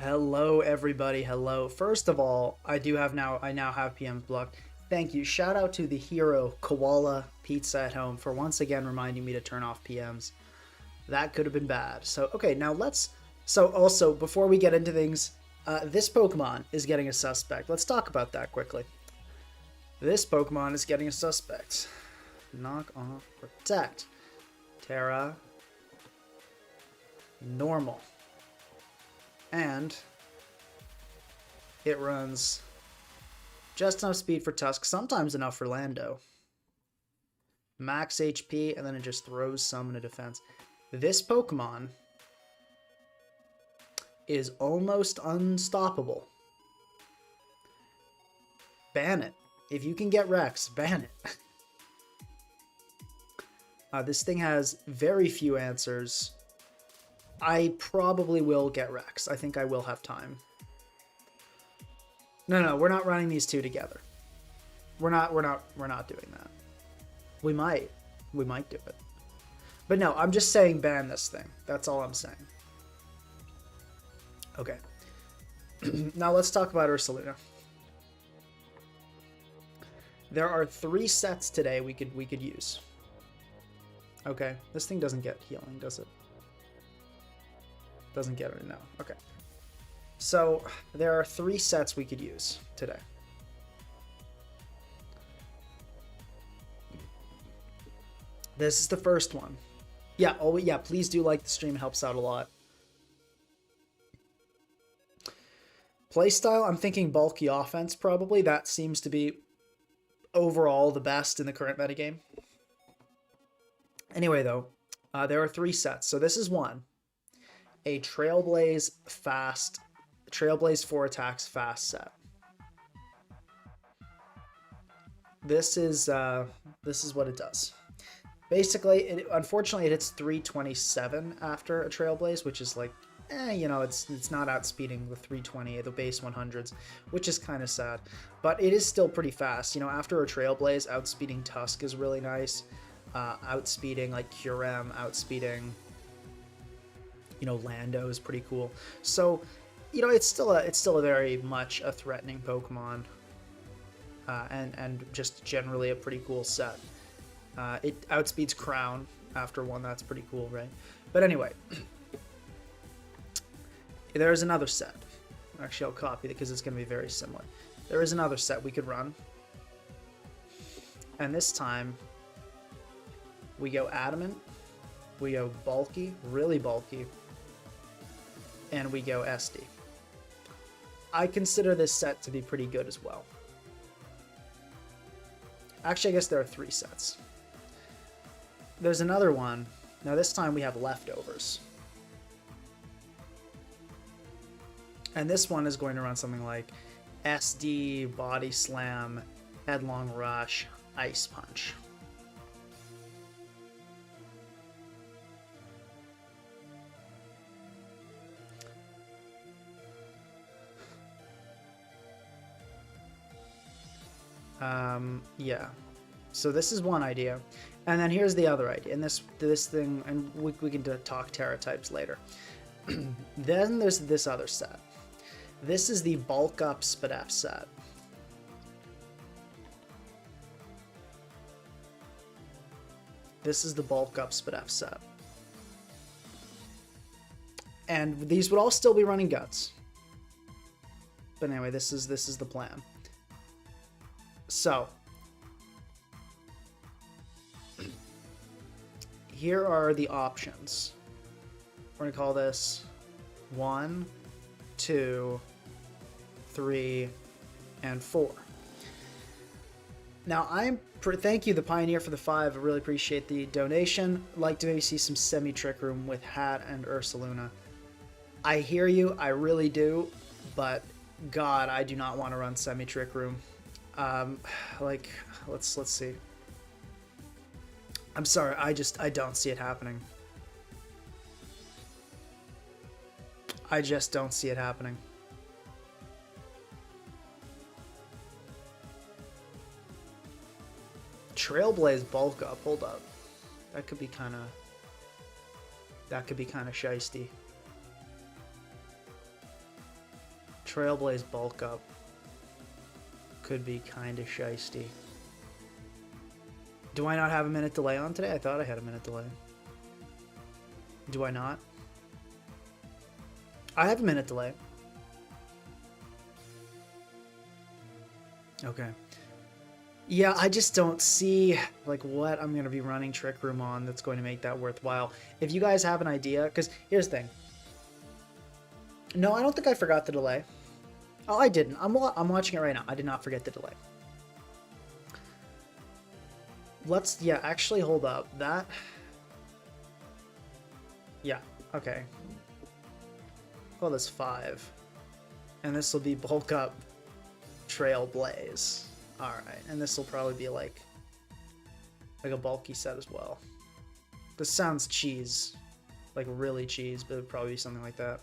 Hello, everybody. Hello. First of all, I now have PMs blocked. Thank you. Shout out to the hero Koala Pizza at Home for once again reminding me to turn off PMs. That could have been bad. So okay, now let's. So also before we get into things, this Pokemon is getting a suspect. Let's talk about that quickly. This Pokemon is getting a suspect. Knock off Protect. Terra. Normal. And it runs just enough speed for Tusk, sometimes enough for Lando. Max HP, and then it just throws some into defense. This Pokemon is almost unstoppable. Ban it. If you can get Rex, ban it. This thing has very few answers. I probably will get Rex. I think I will have time. No, we're not running these two together. We're not doing that. We might do it. But no, I'm just saying ban this thing. That's all I'm saying. Okay. Now let's talk about Ursaluna. There are 3 sets today we could use. Okay, this thing doesn't get healing, does it? Doesn't get it, no. Okay. So, there are 3 sets we could use today. This is the first one. Yeah, oh yeah, please do like the stream, it helps out a lot. Playstyle, I'm thinking bulky offense probably. That seems to be overall the best in the current metagame. Anyway though, there are 3 sets. So this is one. A Trailblaze 4 attacks fast set. This is what it does. Basically, unfortunately it hits 327 after a Trailblaze, which is like, you know, it's not outspeeding the 320, the base 100s, which is kind of sad. But it is still pretty fast. You know, after a Trailblaze, outspeeding Tusk is really nice. Outspeeding like Curem, outspeeding, you know, Lando is pretty cool. So, you know, it's still a very much a threatening Pokemon, and just generally a pretty cool set. It outspeeds Crown after one. That's pretty cool, right? But anyway, there's another set. Actually, I'll copy it because it's going to be very similar. There is another set we could run, and this time we go Adamant, we go bulky, really bulky, and we go SD. I consider this set to be pretty good as well. Actually, I guess there are 3 sets. There's another one. Now this time we have leftovers. And this one is going to run something like SD, Body Slam, Headlong Rush, Ice Punch. Yeah. So this is one idea. And then here's the other idea. And this thing, and we can talk Terra types later. Then there's this other set. This is the Bulk Up Spadef set. This is the Bulk Up Spadef set. And these would all still be running Guts. But anyway, this is the plan. So, here are the options. We're going to call this 1, 2, 3, and 4. Now, thank you, the Pioneer, for the 5. I really appreciate the donation. I'd like to maybe see some Semi-Trick Room with Hat and Ursaluna. I hear you, I really do, but God, I do not want to run Semi-Trick Room. Like, let's see. I'm sorry, I don't see it happening. I just don't see it happening. Trailblaze bulk up, hold up. That could be kind of shiesty. Trailblaze bulk up could be kind of shisty. Do I not have a minute delay on today? I thought I had a minute delay. Do I not? I have a minute delay. Okay. Yeah, I just don't see like what I'm going to be running Trick Room on that's going to make that worthwhile. If you guys have an idea, because here's the thing. No, I don't think I forgot the delay. Oh, I didn't. I'm watching it right now. I did not forget the delay. Let's, yeah, actually hold up. That, yeah, okay. Call this 5. And this will be bulk up Trailblaze. Alright, and this will probably be like a bulky set as well. This sounds cheese. Like really cheese, but it'd probably be something like that.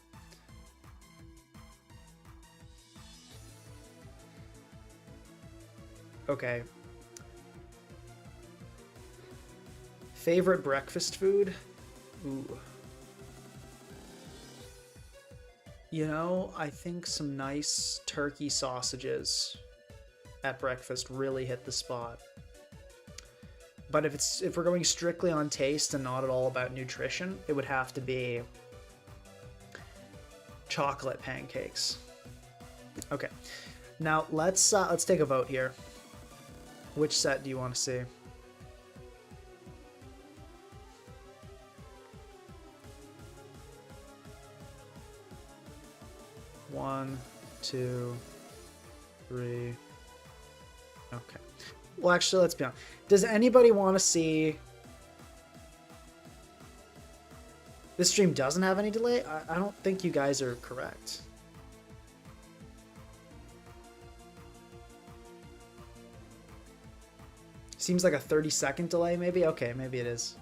Okay. Favorite breakfast food? Ooh. You know, I think some nice turkey sausages at breakfast really hit the spot. But if we're going strictly on taste and not at all about nutrition, it would have to be chocolate pancakes. Okay. Now let's take a vote here. Which set do you want to see? One, 2, 3. Okay. Well, actually, let's be honest. Does anybody want to see... This stream doesn't have any delay? I don't think you guys are correct. Seems like a 30-second delay, maybe? Okay, maybe it is.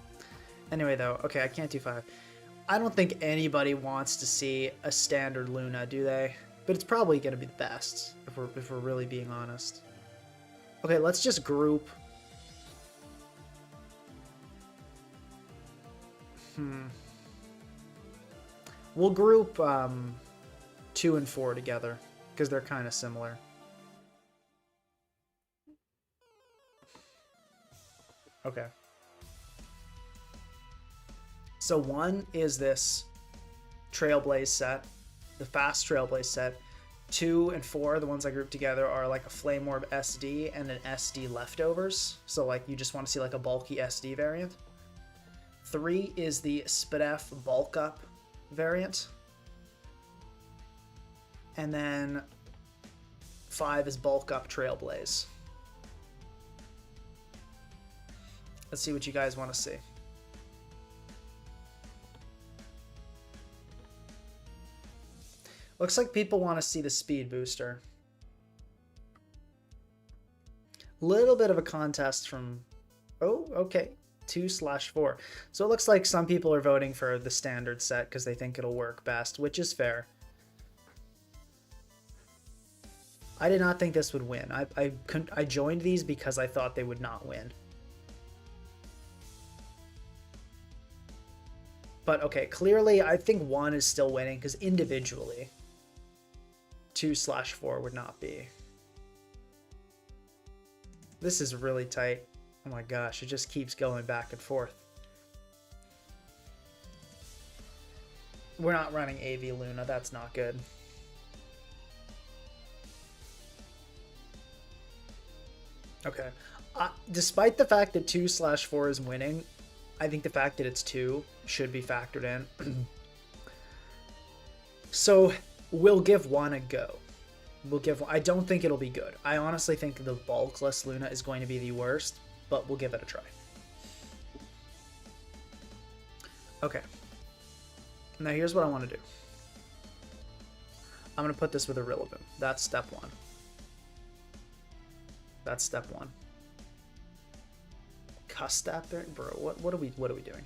Anyway, though, okay, I can't do 5. I don't think anybody wants to see a standard Luna, do they? But it's probably going to be the best, if we're really being honest. Okay, let's just group. We'll group 2 and 4 together, because they're kind of similar. Okay. So 1 is this Trailblaze set, the fast Trailblaze set. 2 and 4, the ones I grouped together, are like a Flame Orb SD and an SD leftovers. So like you just want to see like a bulky SD variant. 3 is the Spadef bulk up variant. And then 5 is bulk up Trailblaze. Let's see what you guys want to see. Looks like people want to see the speed booster. Little bit of a contest from... Oh, okay. 2/4. So it looks like some people are voting for the standard set because they think it'll work best, which is fair. I did not think this would win. I joined these because I thought they would not win. But okay, clearly I think 1 is still winning because individually 2/4 would not be. This is really tight. Oh my gosh, it just keeps going back and forth. We're not running AV Luna, that's not good. Okay. Despite the fact that 2/4 is winning, I think the fact that it's 2 should be factored in. So we'll give 1 a go. We'll give 1. I don't think it'll be good. I honestly think the bulkless Luna is going to be the worst, but we'll give it a try. Okay. Now here's what I want to do. I'm going to put this with a Rillaboom. That's step 1. That's step 1. Custap there? Bro, what are we doing?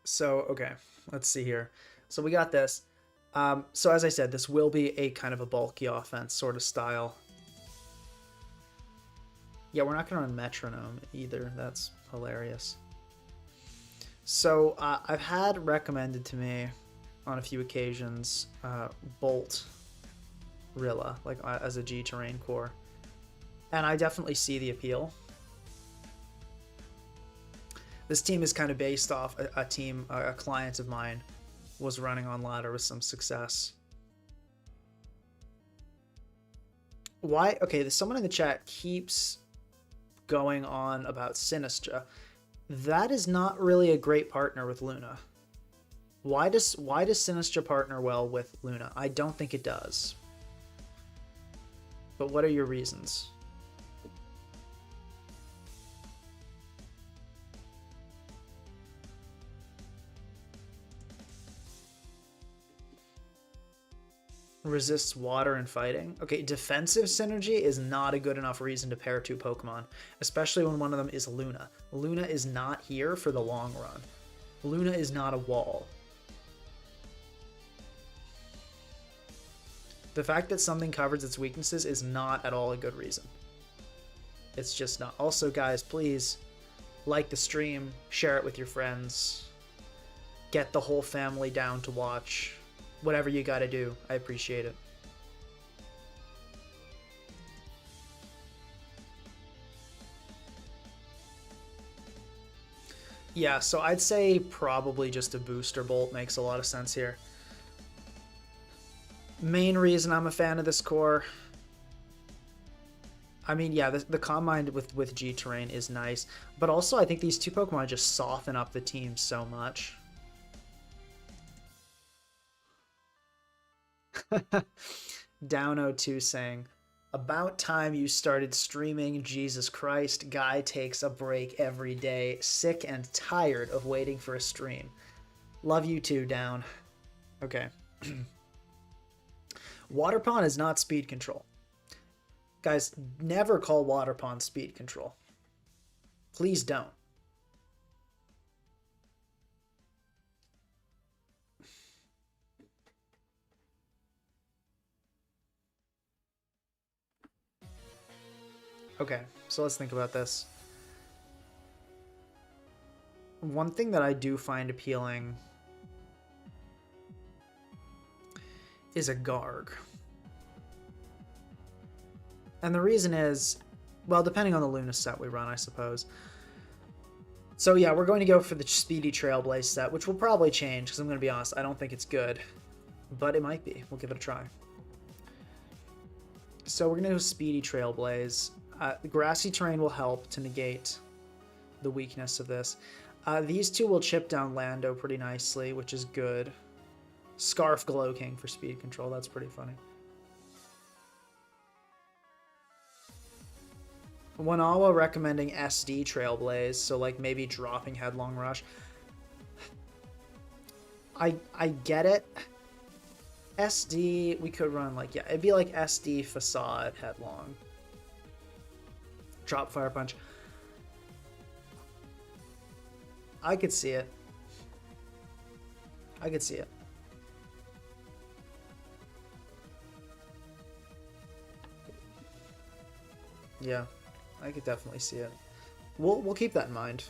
So, okay, let's see here. So we got this. So as I said, this will be a kind of a bulky offense sort of style. Yeah, we're not going to run Metronome either. That's hilarious. So I've had recommended to me on a few occasions Bolt Rilla, like as a G terrain core. And I definitely see the appeal. This team is kind of based off a client of mine was running on ladder with some success. Why? Okay, someone in the chat keeps going on about Sinistra. That is not really a great partner with Luna. Why does Sinistra partner well with Luna? I don't think it does. But what are your reasons? Resists water and fighting. Okay, defensive synergy is not a good enough reason to pair two Pokemon, especially when one of them is Luna. Luna is not here for the long run. Luna is not a wall. The fact that something covers its weaknesses is not at all a good reason. It's just not. Also, guys, please like the stream, share it with your friends, get the whole family down to watch. Whatever you gotta do, I appreciate it. Yeah, so I'd say probably just a booster bolt makes a lot of sense here. Main reason I'm a fan of this core, I mean, yeah, the Calm Mind with G Terrain is nice, but also I think these two Pokemon just soften up the team so much. Down02 saying, about time you started streaming. Jesus Christ, guy takes a break every day. Sick and tired of waiting for a stream. Love you too, Down. Okay. Water Pond is not speed control. Guys, never call Water Pond speed control. Please don't. Okay, so let's think about this. One thing that I do find appealing is a Garg. And the reason is, well, depending on the Luna set we run, I suppose. So yeah, we're going to go for the Speedy Trailblaze set, which will probably change, because I'm going to be honest, I don't think it's good. But it might be. We'll give it a try. So we're going to go Speedy Trailblaze. The Grassy Terrain will help to negate the weakness of this. These two will chip down Lando pretty nicely, which is good. Scarf Glow King for speed control. That's pretty funny. Wanawa recommending SD Trailblaze, so like maybe dropping Headlong Rush. I get it. SD, we could run like, yeah, it'd be like SD Facade Headlong. Drop Fire Punch. I could see it. I could see it. Yeah, I could definitely see it. We'll keep that in mind.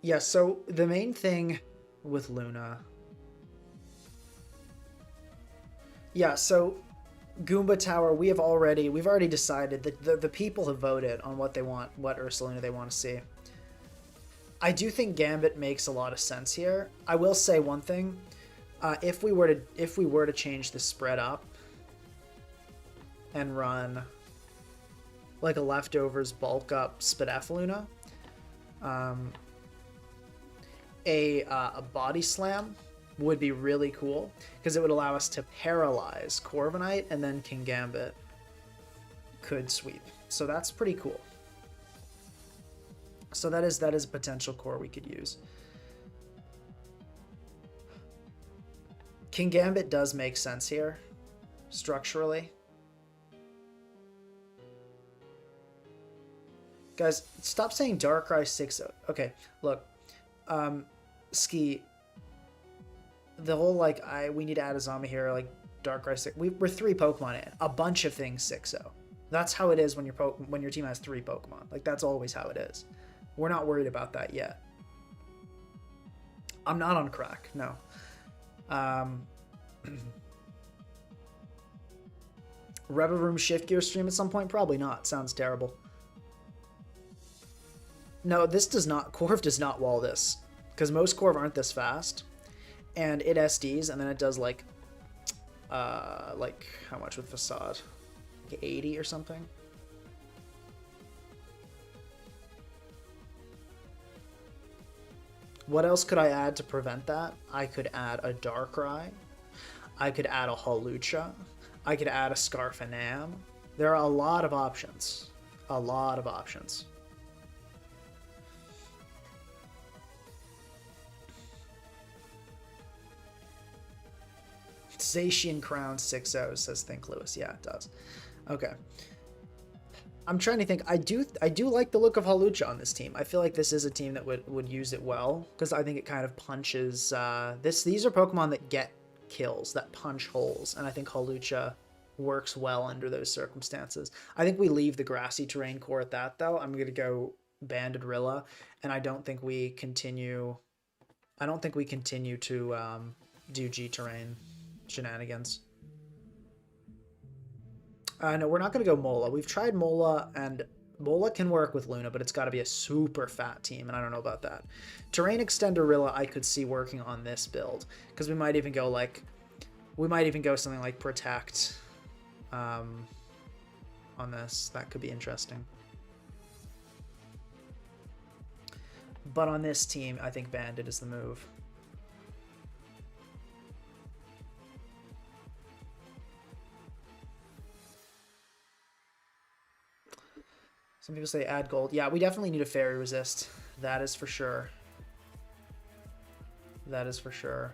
Yeah, so the main thing with Luna. Yeah, so Goomba Tower, we've already decided that the people have voted on what they want, what Ursaluna they want to see. I do think Gambit makes a lot of sense here. I will say one thing: if we were to change the spread up and run like a leftovers bulk up Spadafaluna, a body slam would be really cool because it would allow us to paralyze Corviknight, and then King Gambit could sweep. So that's pretty cool. So that is a potential core we could use. King Gambit does make sense here, structurally. Guys, stop saying Darkrai 6-0. Okay, look. Ski. The whole, like, we need to add a zombie here, like, Darkrai 6. We're 3 Pokemon in. A bunch of things 6-0. That's how it is when your team has 3 Pokemon. Like, that's always how it is. We're not worried about that yet. I'm not on crack, no. Reverum Shift Gear stream at some point? Probably not. Sounds terrible. No, this does not... Corv does not wall this. Because most Corv aren't this fast. And it SDs, and then it does, like, how much with Facade? Like 80 or something? What else could I add to prevent that? I could add a Darkrai. I could add a Hawlucha. I could add a Scarfanam. There are a lot of options. A lot of options. Zacian Crown 6-0, says Think Lewis. Yeah, it does. Okay. I'm trying to think. I do like the look of Hawlucha on this team. I feel like this is a team that would use it well, because I think it kind of punches... These are Pokemon that get kills, that punch holes, and I think Hawlucha works well under those circumstances. I think we leave the grassy terrain core at that, though. I'm going to go Banded Rilla, and I don't think we continue... to do G-terrain shenanigans. No, we're not going to go Mola. We've tried Mola, and Mola can work with Luna, but it's got to be a super fat team, and I don't know about that. Terrain Extender Rilla I could see working on this build, because we might even go like... We might even go something like Protect on this. That could be interesting. But on this team, I think Bandit is the move. Some people say add gold. Yeah, we definitely need a Fairy Resist. That is for sure. That is for sure.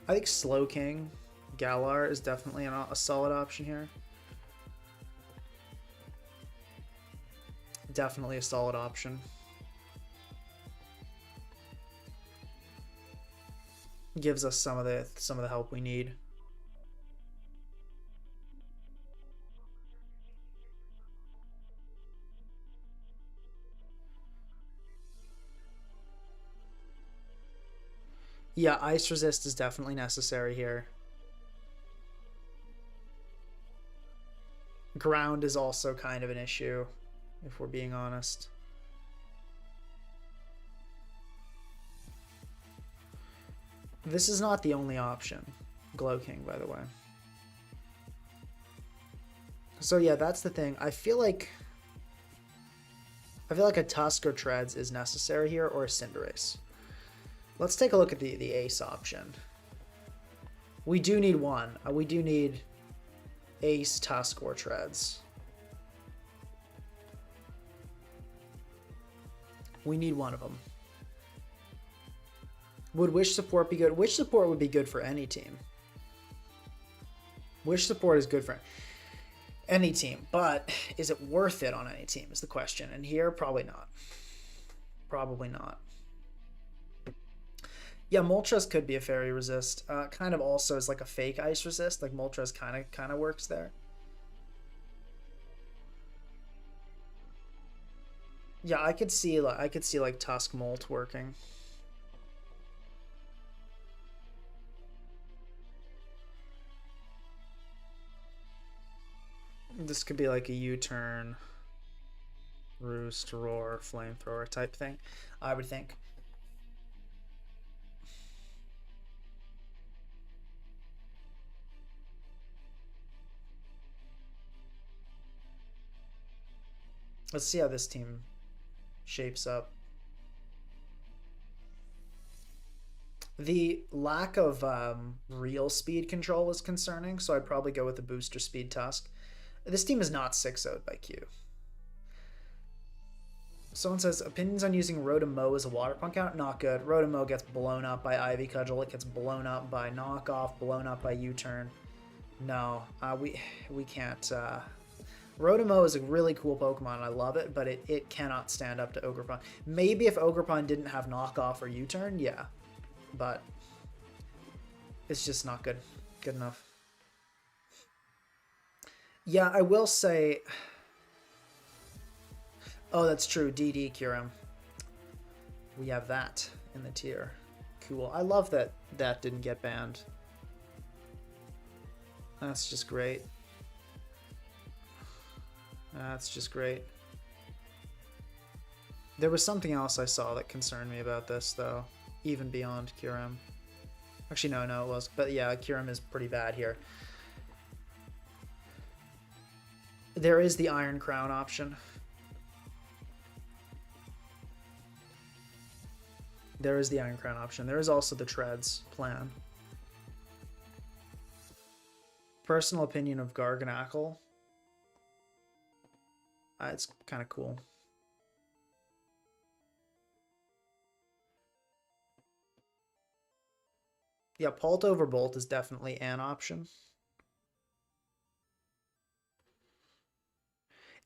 I think Slowking, Galar is definitely a solid option here. Definitely a solid option. Gives us some of the help we need. Yeah, Ice Resist is definitely necessary here. Ground is also kind of an issue, if we're being honest. This is not the only option. Glow King, by the way. So yeah, that's the thing. I feel like a Tusk or Treads is necessary here, or a Cinderace. Let's take a look at the Ace option. We do need one. We do need Ace, Tusk, or Treads. We need one of them. Would Wish Support be good? Wish Support would be good for any team. Wish Support is good for any team, but is it worth it on any team is the question. And here, probably not. Probably not. Yeah, Moltres could be a Fairy Resist. Kind of also is like a fake Ice Resist. Like Moltres kind of works there. Yeah, I could see like Tusk Molt working. This could be like a U-turn, Roost, Roar, Flamethrower type thing, I would think. Let's see how this team shapes up. The lack of real speed control is concerning, so I'd probably go with the Booster Speed Tusk. This team is not 6-0'd by Q. Someone says, opinions on using Rotom-Mow as a water punk out? Not good. Rotom-Mow gets blown up by Ivy Cudgel. It gets blown up by Knockoff, blown up by U-Turn. No, we can't. Rotom is a really cool Pokemon. I love it, but it cannot stand up to Ogerpon. Maybe if Ogerpon didn't have knockoff or U-turn, yeah, but it's just not good enough. Yeah, I will say. Oh, that's true. DD Kyurem. We have that in the tier. Cool. I love that that didn't get banned. That's just great. That's just great. There was something else I saw that concerned me about this, though, even beyond Kyurem. Actually, no, it was. But yeah, Kyurem is pretty bad here. There is the Iron Crown option. There is the Iron Crown option. There is also the Treads plan. Personal opinion of Garganackle. It's kind of cool. Yeah, Pult over Bolt is definitely an option.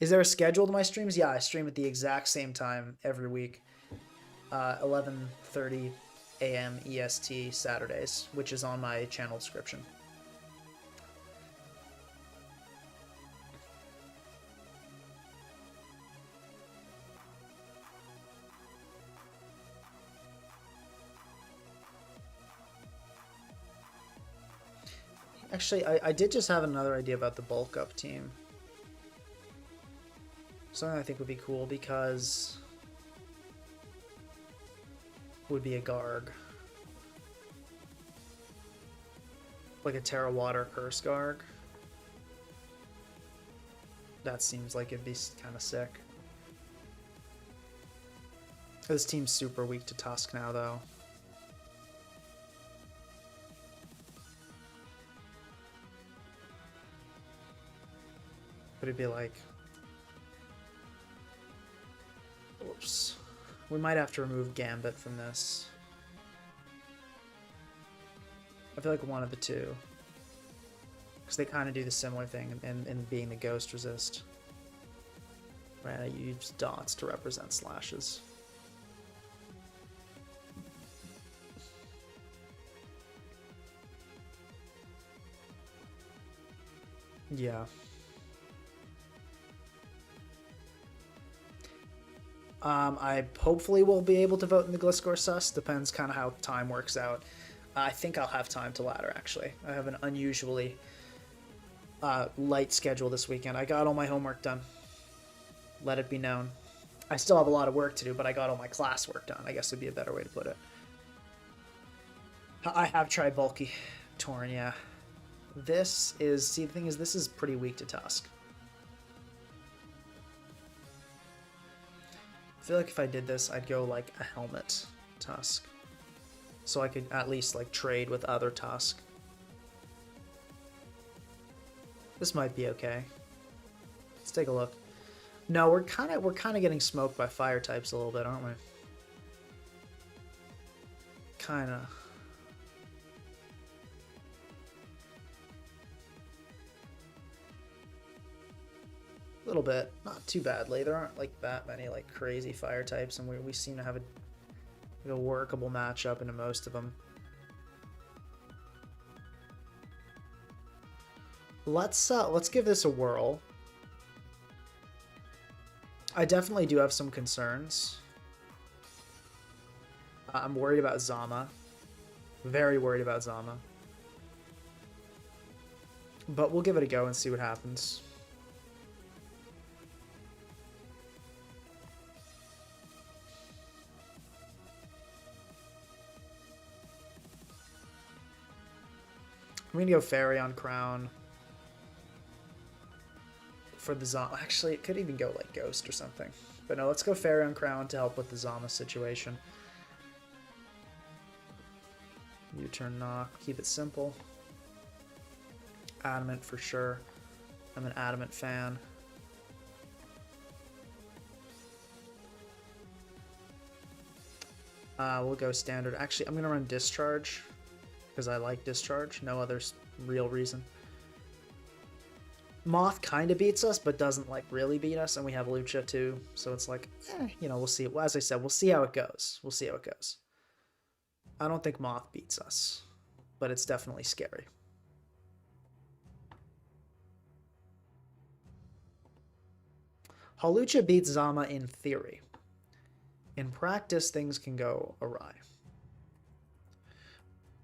Is there a schedule to my streams? Yeah, I stream at the exact same time every week. 11:30 a.m. EST Saturdays, which is on my channel description. Actually, I did just have another idea about the bulk up team. Something I think would be cool because would be a Garg. Like a Terra Water Curse Garg. That seems like it'd be kind of sick. This team's super weak to Tusk now, though. But it'd be like... Oops. We might have to remove Gambit from this. I feel like one of the two. Because they kind of do the similar thing in being the Ghost Resist. Right, I use dots to represent slashes. Yeah. I hopefully will be able to vote in the Gliscor sus. Depends kind of how time works out. I think I'll have time to ladder, actually. I have an unusually light schedule this weekend. I got all my homework done. Let it be known. I still have a lot of work to do, but I got all my classwork done. I guess would be a better way to put it. I have tried bulky Torn, yeah. This is... See, the thing is, this is pretty weak to Tusk. I feel like if I did this, I'd go like a Helmet Tusk. So I could at least like trade with other Tusk. This might be okay. Let's take a look. No, we're kind of getting smoked by fire types a little bit, aren't we? Kind of. A little bit, not too badly. There aren't like that many like crazy fire types, and we seem to have a workable matchup into most of them. Let's give this a whirl. I definitely do have some concerns. I'm worried about Zama. Very worried about Zama. But we'll give it a go and see what happens. I'm gonna go Fairy on Crown. For the Zama. Actually, it could even go like Ghost or something. But no, let's go Fairy on Crown to help with the Zama situation. U-turn knock. Keep it simple. Adamant for sure. I'm an Adamant fan. We'll go standard. Actually, I'm going to run Discharge because I like Discharge. No other real reason. Moth kind of beats us, but doesn't like really beat us, and we have Lucha too, so it's like, you know, we'll see. Well, as I said, we'll see how it goes. We'll see how it goes. I don't think Moth beats us, but it's definitely scary. Hawlucha beats Zama in theory. In practice, things can go awry.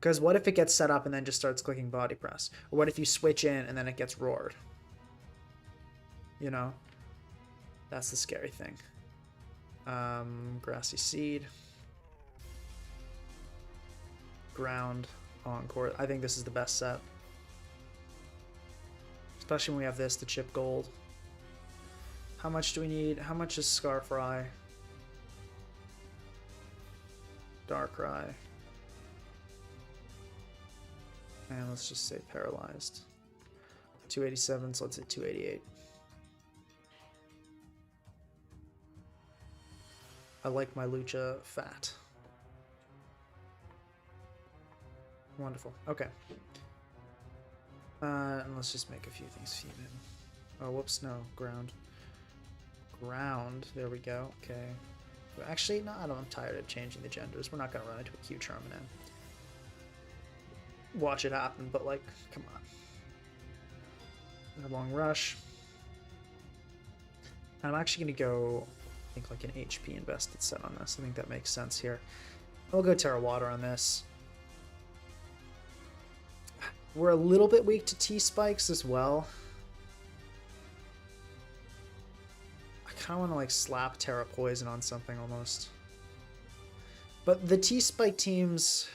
Because what if it gets set up and then just starts clicking body press? Or what if you switch in and then it gets roared? You know? That's the scary thing. Grassy Seed. Ground. Encore. I think this is the best set. Especially when we have this, the chip gold. How much do we need? How much is Scarfry? Darkrai. And let's just say paralyzed. 287, so let's say 288. I like my Lucha fat. Wonderful. Okay. And let's just make a few things feed in. Oh, whoops, no. Ground. Ground. There we go. Okay. Actually, no, I'm tired of changing the genders. We're not going to run into a Q Charm and watch it happen, but like, come on. A long rush. I'm actually going to go, I think, like an HP invested set on this. I think that makes sense here. I'll go Terra Water on this. We're a little bit weak to T-Spikes as well. I kind of want to like slap Terra Poison on something almost. But the T-Spike teams,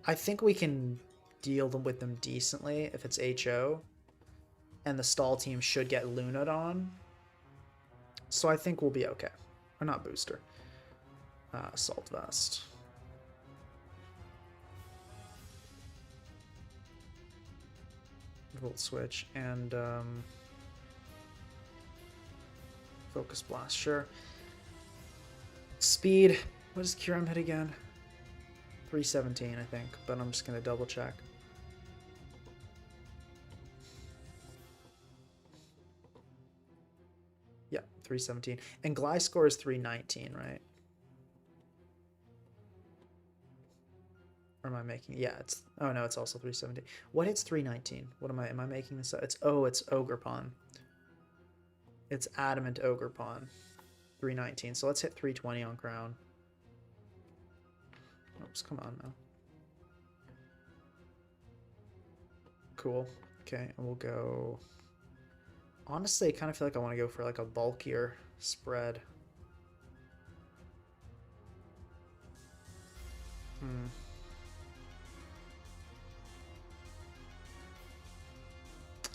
I think we can deal with them decently if it's HO. And the stall team should get Luna'd on. So I think we'll be okay. Or not booster. Assault Vest. Volt Switch and Focus Blast, sure. Speed, what does Kyurem hit again? 317, I think, but I'm just going to double check. Yeah, 317. And Gliscor is 319, right? Or am I making? Yeah, it's. Oh no, it's also 317. What hits 319? What am I making this up? It's Ogerpon. It's Adamant Ogerpon. 319. So let's hit 320 on Crown. Oops, come on now. Cool. Okay, and we'll go. Honestly, I kind of feel like I want to go for like a bulkier spread.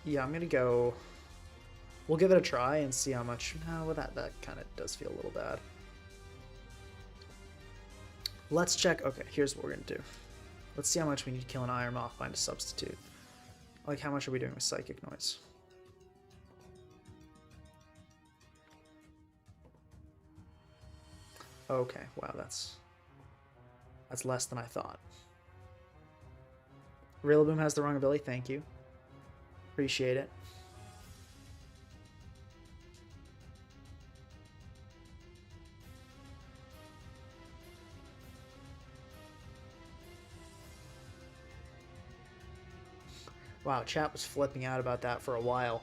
Yeah, I'm gonna go. We'll give it a try and see how much. No, well, that kind of does feel a little bad. Let's check. Okay, here's what we're gonna do. Let's see how much we need to kill an Iron Moth, find a substitute. Like, how much are we doing with Psychic Noise? Okay, wow, that's less than I thought. Rillaboom has the wrong ability. Thank you. Appreciate it. Wow, chat was flipping out about that for a while.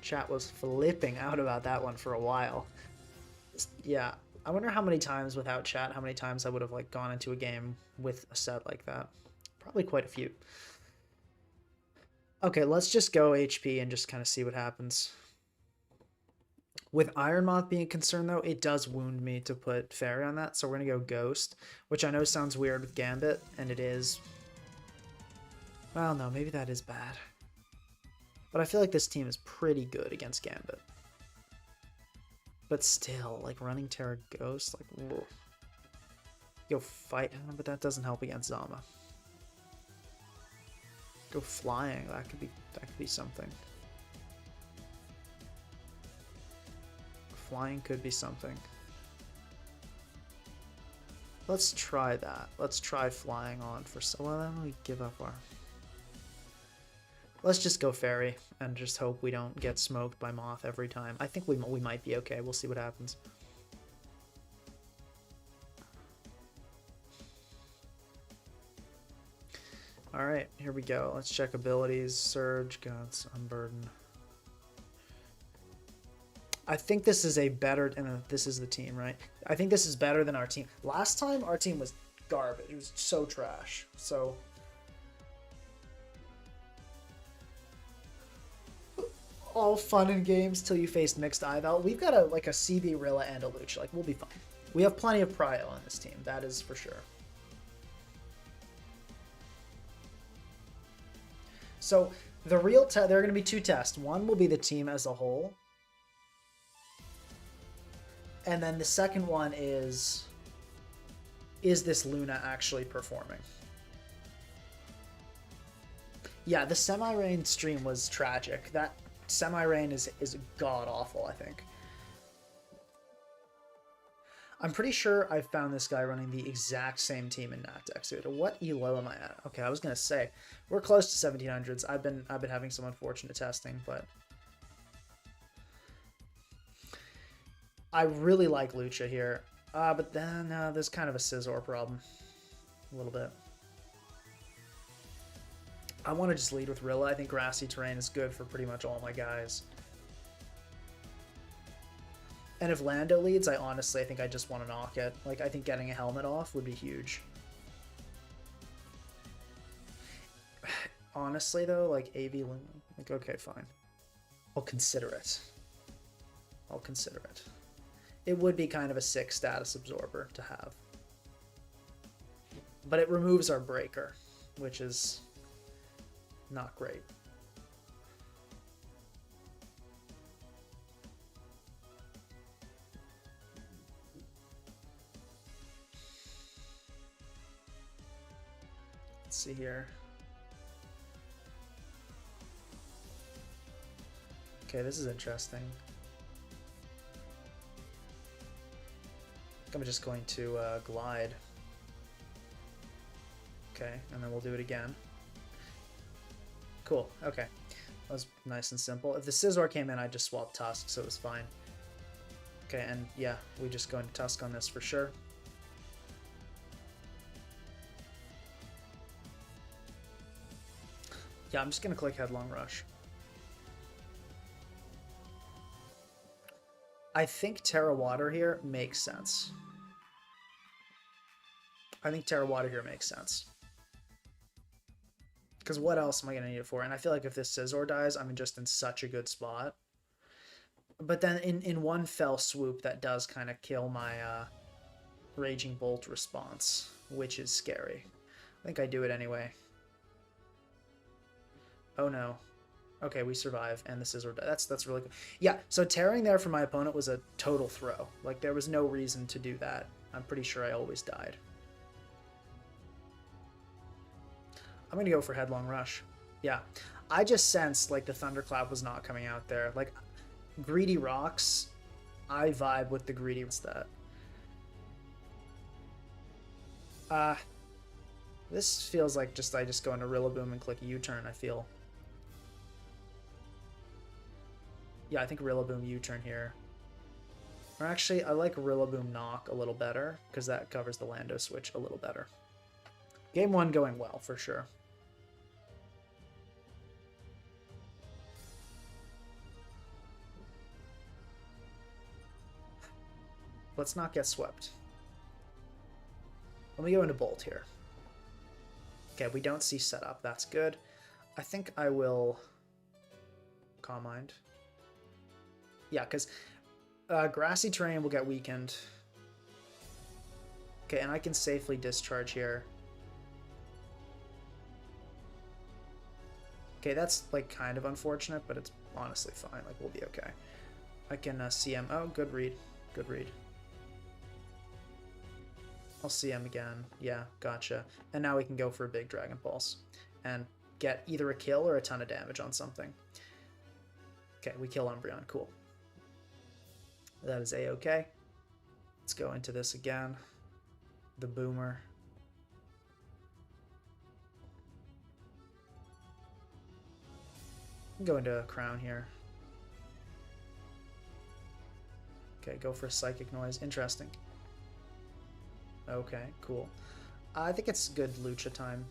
Chat was flipping out about that one for a while. Yeah, I wonder how many times without chat, how many times I would have like gone into a game with a set like that. Probably quite a few. Okay, let's just go HP and just kind of see what happens. With Iron Moth being concerned, though, it does wound me to put Fairy on that, so we're going to go Ghost, which I know sounds weird with Gambit, and it is. Well, no, maybe that is bad. But I feel like this team is pretty good against Gambit. But still, like, running Terra Ghost, like, whoa. Go fight him, but that doesn't help against Zama. Go flying, that could be something. Flying could be something. Let's try that. Let's try flying on for so. Well, then we give up our. Let's just go Fairy and just hope we don't get smoked by Moth every time. I think we might be okay. We'll see what happens. Alright, here we go. Let's check abilities. Surge, Guts, Unburden. I think this is a better... And this is the team, right? I think this is better than our team. Last time, our team was garbage. It was so trash. So... all fun and games till you face mixed Ival. We've got a CB Rilla and a Lucha. Like, we'll be fine. We have plenty of prio on this team. That is for sure. So the real there are going to be two tests. One will be the team as a whole. And then the second one is this Luna actually performing? Yeah, the semi-rain stream was tragic. That semi-rain is god-awful, I think. I'm pretty sure I found this guy running the exact same team in Natdex. Dude, what elo am I at? Okay, I was gonna say we're close to 1700s. I've been having some unfortunate testing, but I really like Lucha here. But then there's kind of a Scizor problem, a little bit. I want to just lead with Rilla. I think grassy terrain is good for pretty much all my guys. And if Lando leads, I think I just want to knock it. Like, I think getting a helmet off would be huge. Honestly, though, like, AV Luna, like, okay, fine. I'll consider it. I'll consider it. It would be kind of a sick status absorber to have. But it removes our breaker, which is not great. Let's see here. Okay, this is interesting. I'm just going to glide. Okay, and then we'll do it again. Cool, okay. That was nice and simple. If the Scizor came in, I'd just swap Tusk, so it was fine. Okay, and yeah, we just go into Tusk on this for sure. Yeah, I'm just going to click Headlong Rush. I think Terra Water here makes sense. I think Terra Water here makes sense. Because what else am I going to need it for? And I feel like if this Scizor dies, I'm just in such a good spot. But then in one fell swoop, that does kind of kill my Raging Bolt response, which is scary. I think I do it anyway. Oh no. Okay, we survive, and the Scizor dies. That's really good. Yeah, so tearing there for my opponent was a total throw. Like, there was no reason to do that. I'm pretty sure I always died. I'm going to go for Headlong Rush. Yeah. I just sensed, like, the Thunderclap was not coming out there. Like, Greedy Rocks, I vibe with the Greedy that. This feels like I just go into Rillaboom and click U-turn, I feel. Yeah, I think Rillaboom U-turn here. Or actually, I like Rillaboom Knock a little better, because that covers the Lando switch a little better. Game 1 going well, for sure. Let's not get swept. Let me go into Bolt here. Okay, we don't see setup. That's good. I think I will Calm Mind. Yeah, because grassy terrain will get weakened. Okay, and I can safely discharge here. Okay, that's like kind of unfortunate, but it's honestly fine. Like, we'll be okay. I can CM. Oh, good read. Good read. I'll CM again. Yeah, gotcha. And now we can go for a big Dragon Pulse and get either a kill or a ton of damage on something. Okay, we kill Umbreon. Cool. That is a-okay. Let's go into this again. The Boomer. Go into a crown here. Okay, go for a psychic noise. Interesting. Okay, cool. I think it's good lucha time.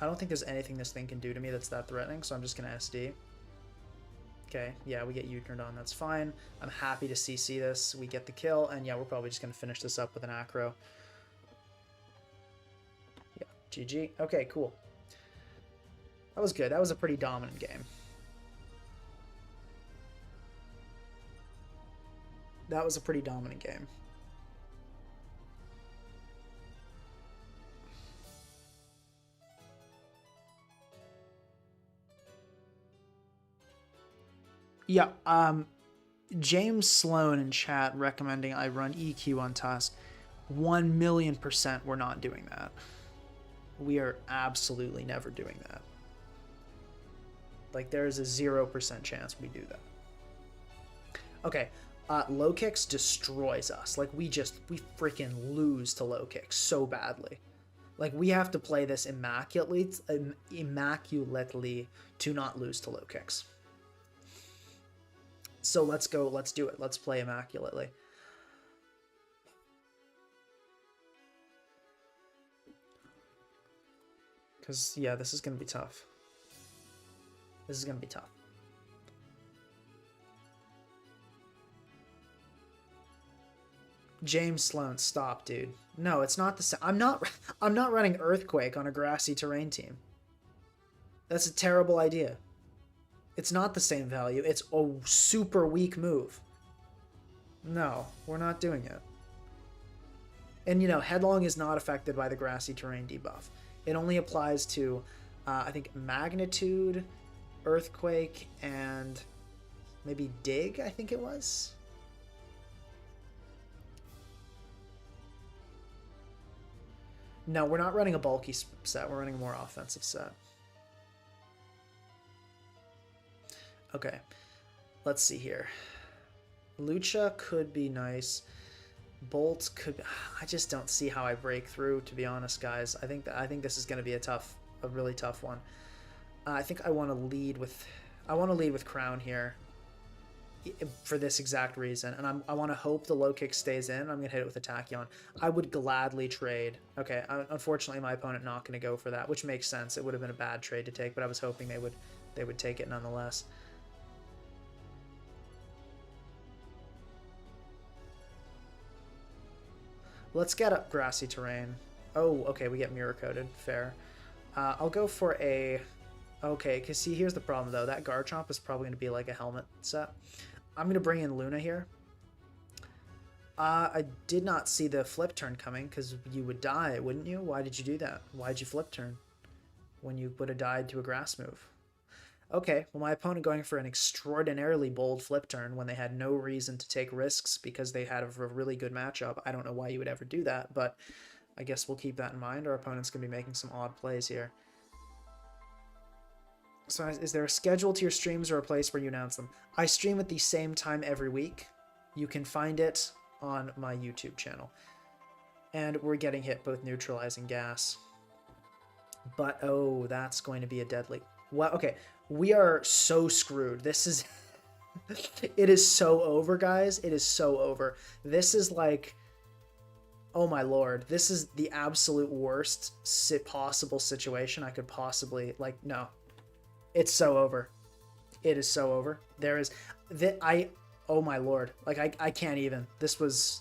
I don't think there's anything this thing can do to me that's that threatening, so I'm just going to SD. Okay, yeah, we get U-turned on. That's fine. I'm happy to CC this. We get the kill, and yeah, we're probably just going to finish this up with an acro. Yeah, GG. Okay, cool. That was good. That was a pretty dominant game. That was a pretty dominant game. Yeah, James Sloan in chat recommending I run EQ on Tusk. 1,000,000% we're not doing that. We are absolutely never doing that. Like, there's a 0% chance we do that. Okay, low kicks destroys us. Like, we freaking lose to low kicks so badly. Like, we have to play this immaculately to not lose to low kicks. So let's go, let's do it. Let's play immaculately. Because, yeah, this is going to be tough. This is going to be tough. James Sloan, stop, dude. No, it's not the same. I'm not running Earthquake on a grassy terrain team. That's a terrible idea. It's not the same value. It's a super weak move. No, we're not doing it. And, you know, Headlong is not affected by the grassy terrain debuff. It only applies to, I think, Magnitude, Earthquake, and maybe Dig, I think it was. No, we're not running a bulky set. We're running a more offensive set. Okay, let's see here. Lucha could be nice. Bolt could. I just don't see how I break through, to be honest, guys. I think this is going to be a really tough one. I think I want to lead with. I want to lead with Crown here. For this exact reason, and I want to hope the low kick stays in. I'm gonna hit it with a Tachyon. I would gladly trade. Okay, unfortunately, my opponent not gonna go for that, which makes sense. It would have been a bad trade to take, but I was hoping they would take it nonetheless. Let's get up grassy terrain. Oh, okay, we get mirror coated. Fair. I'll go for a. Okay, because see, here's the problem though. That Garchomp is probably gonna be like a helmet set. I'm going to bring in Luna here. I did not see the flip turn coming because you would die, wouldn't you? Why did you do that? Why did you flip turn when you would have died to a grass move? Okay, well, my opponent going for an extraordinarily bold flip turn when they had no reason to take risks because they had a really good matchup. I don't know why you would ever do that, but I guess we'll keep that in mind. Our opponent's going to be making some odd plays here. So is there a schedule to your streams or a place where you announce them? I stream at the same time every week. You can find it on my YouTube channel. And we're getting hit both neutralizing gas. But, oh, that's going to be a deadly... Well, okay, we are so screwed. This is... It is so over, guys. It is so over. This is like... Oh my lord. This is the absolute worst possible situation I could possibly... Like, no. It's so over. It is so over. There is oh my lord. Like I can't even. This was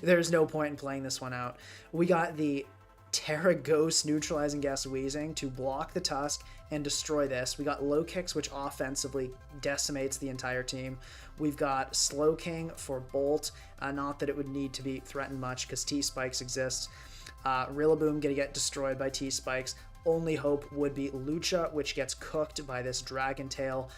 there's no point in playing this one out. We got the Terra Ghost neutralizing gas wheezing to block the Tusk and destroy this. We got low kicks, which offensively decimates the entire team. We've got Slow King for Bolt. Not that it would need to be threatened much because T-Spikes exist. Rillaboom gonna get destroyed by T-Spikes. Only hope would be Lucha, which gets cooked by this Dragon Tail,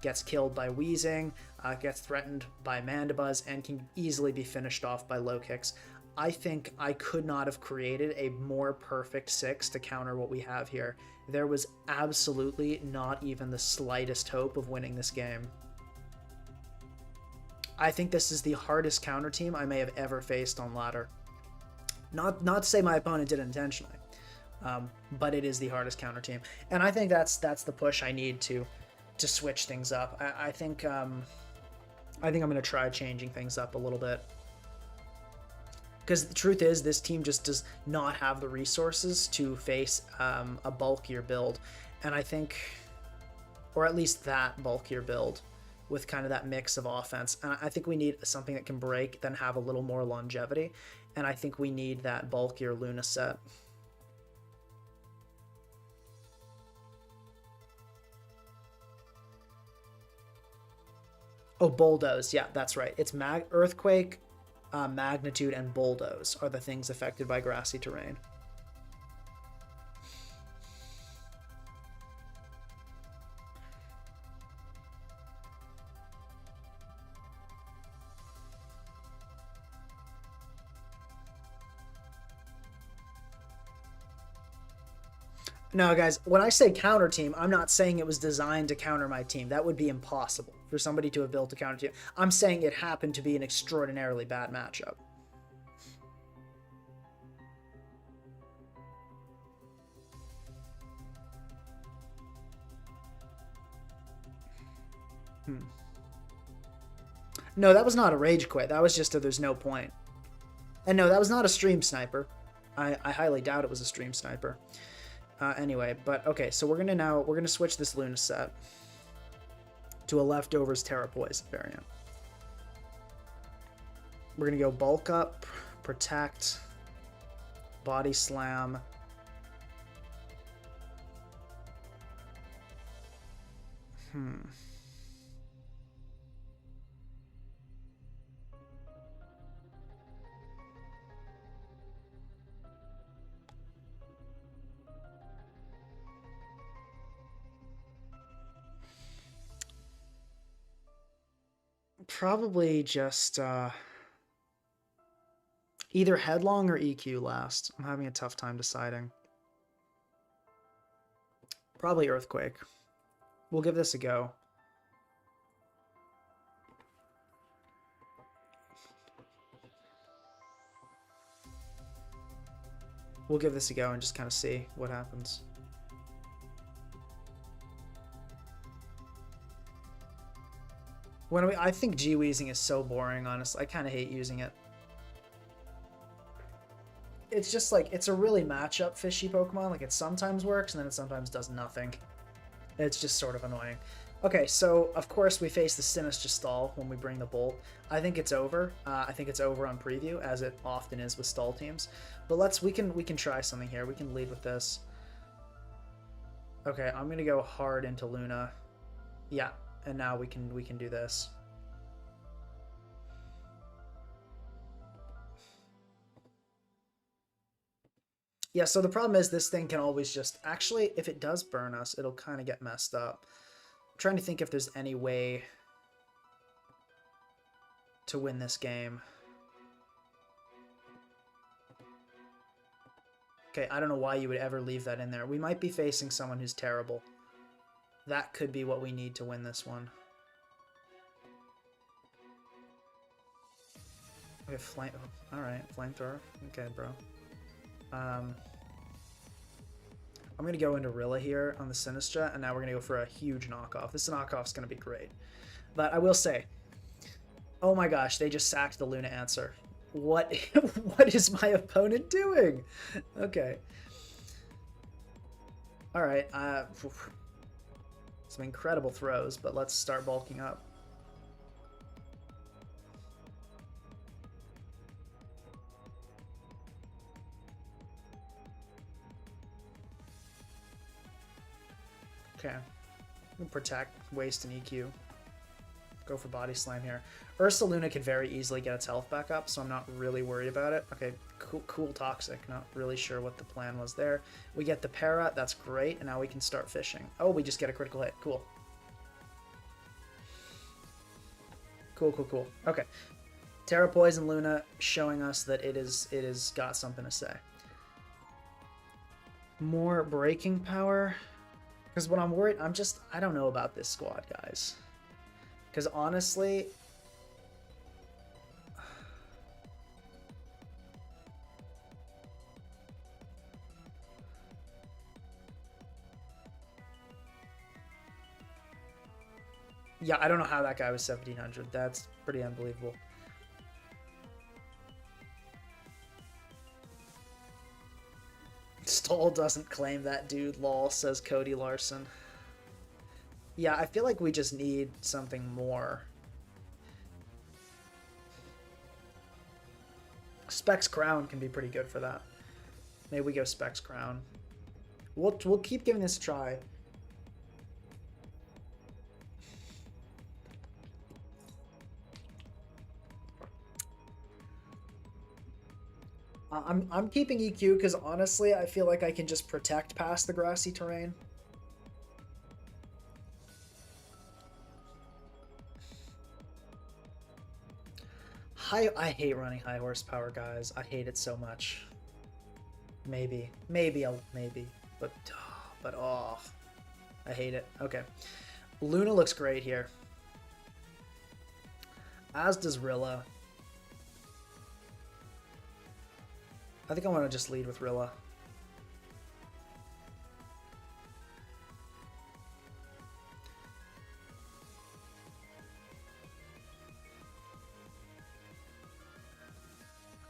gets killed by Wheezing, gets threatened by Mandibuzz, and can easily be finished off by low kicks. I think I could not have created a more perfect 6 to counter what we have here. There was absolutely not even the slightest hope of winning this game. I think this is the hardest counter team I may have ever faced on ladder. Not to say my opponent did it intentionally, but it is the hardest counter team, and I think that's the push I need to switch things up. I think I'm gonna try changing things up a little bit, because the truth is this team just does not have the resources to face a bulkier build, and I think, or at least that bulkier build with kind of that mix of offense. And I think we need something that can break, then have a little more longevity. And I think we need that bulkier Luna set. Oh, Bulldoze. Yeah, that's right. It's Earthquake, Magnitude, and Bulldoze are the things affected by grassy terrain. No, guys, when I say counter team, I'm not saying it was designed to counter my team. That would be impossible for somebody to have built a counter team. I'm saying it happened to be an extraordinarily bad matchup. No, that was not a rage quit. That was just a there's no point. And no, that was not a stream sniper. I highly doubt it was a stream sniper. Anyway, but okay, so we're gonna switch this Luna set to a leftovers Terra Poison variant. We're gonna go bulk up, protect, body slam. Probably just either Headlong or EQ last. I'm having a tough time deciding. Probably Earthquake. We'll give this a go. We'll give this a go and just kind of see what happens. I think G-Weezing is so boring, honestly. I kind of hate using it. It's just like, it's a really matchup fishy Pokemon. Like, it sometimes works, and then it sometimes does nothing. It's just sort of annoying. Okay, so, of course, we face the Sinistcha stall when we bring the Bolt. I think it's over. I think it's over on preview, as it often is with stall teams. But we can try something here. We can lead with this. Okay, I'm gonna go hard into Luna. Yeah, and now we can do this. Yeah, so the problem is this thing can always just... Actually, if it does burn us, it'll kind of get messed up. I'm trying to think if there's any way to win this game. Okay, I don't know why you would ever leave that in there. We might be facing someone who's terrible. That could be what we need to win this one. Okay, Alright, flamethrower. Okay, bro. I'm going to go into Rilla here on the Sinistcha, and now we're going to go for a huge knockoff. This knockoff's going to be great. But I will say, oh my gosh, they just sacked the Luna answer. What is my opponent doing? Okay. Alright, some incredible throws, but let's start bulking up. Okay. Protect, waste, and EQ. Go for body slam here. Ursaluna could very easily get its health back up, so I'm not really worried about it. Okay, cool toxic. Not really sure what the plan was there. We get the para, that's great, and now we can start fishing. Oh, we just get a critical hit. Cool. Cool. Okay. Terra Poison Luna showing us that it is got something to say. More breaking power. Because when I'm worried, I don't know about this squad, guys. Because honestly, Yeah, I don't know how that guy was 1700. That's pretty unbelievable. Stoll doesn't claim that dude, lol, says Cody Larson. Yeah, I feel like we just need something more. Specs Crown can be pretty good for that. Maybe we go Specs Crown. We'll keep giving this a try. I'm keeping EQ because honestly, I feel like I can just protect past the grassy terrain. I hate running high horsepower, guys. I hate it so much. Maybe, but oh, I hate it. Okay, Luna looks great here, as does Rilla. I think I want to just lead with Rilla.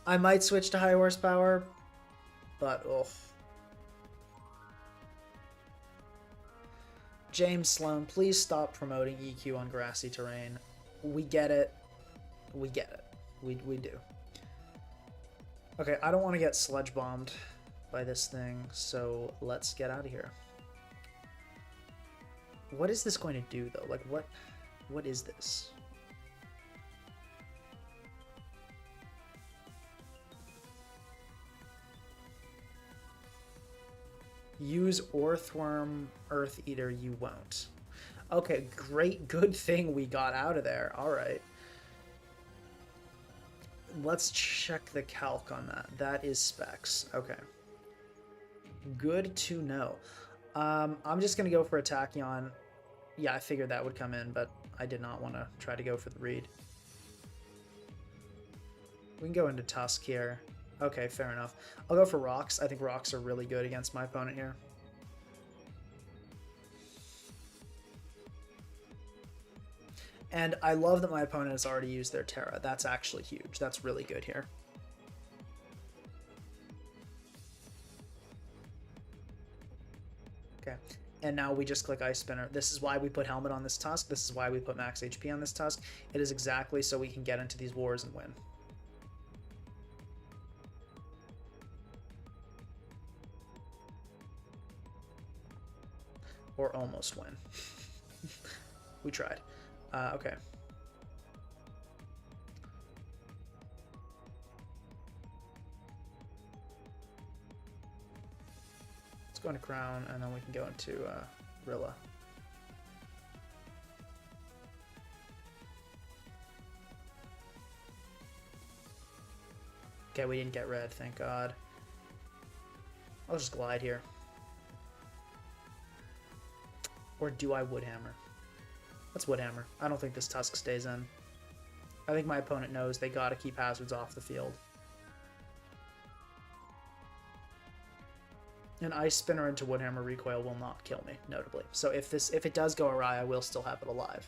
I might switch to high horsepower, but oh. James Sloan, please stop promoting EQ on grassy terrain. We get it. We get it. We do. Okay, I don't want to get sludge bombed by this thing, so let's get out of here. What is this going to do, though? Like, what is this? Use Orthworm Earth Eater, you won't. Okay, great, good thing we got out of there. All right. Let's check the calc on that. That is specs. Okay. Good to know. I'm just going to go for a Tachyon. Yeah, I figured that would come in, but I did not want to try to go for the read. We can go into Tusk here. Okay, fair enough. I'll go for Rocks. I think Rocks are really good against my opponent here. And I love that my opponent has already used their Terra. That's actually huge. That's really good here. Okay, and now we just click Ice Spinner. This is why we put Helmet on this Tusk. This is why we put Max HP on this Tusk. It is exactly so we can get into these wars and win. Or almost win. We tried. Okay. Let's go into Crown, and then we can go into Rilla. Okay, we didn't get red, thank God. I'll just glide here. Or do I Woodhammer? Let's Woodhammer. I don't think this Tusk stays in. I think my opponent knows they gotta keep hazards off the field. An Ice Spinner into Woodhammer recoil will not kill me, notably. So if it does go awry, I will still have it alive.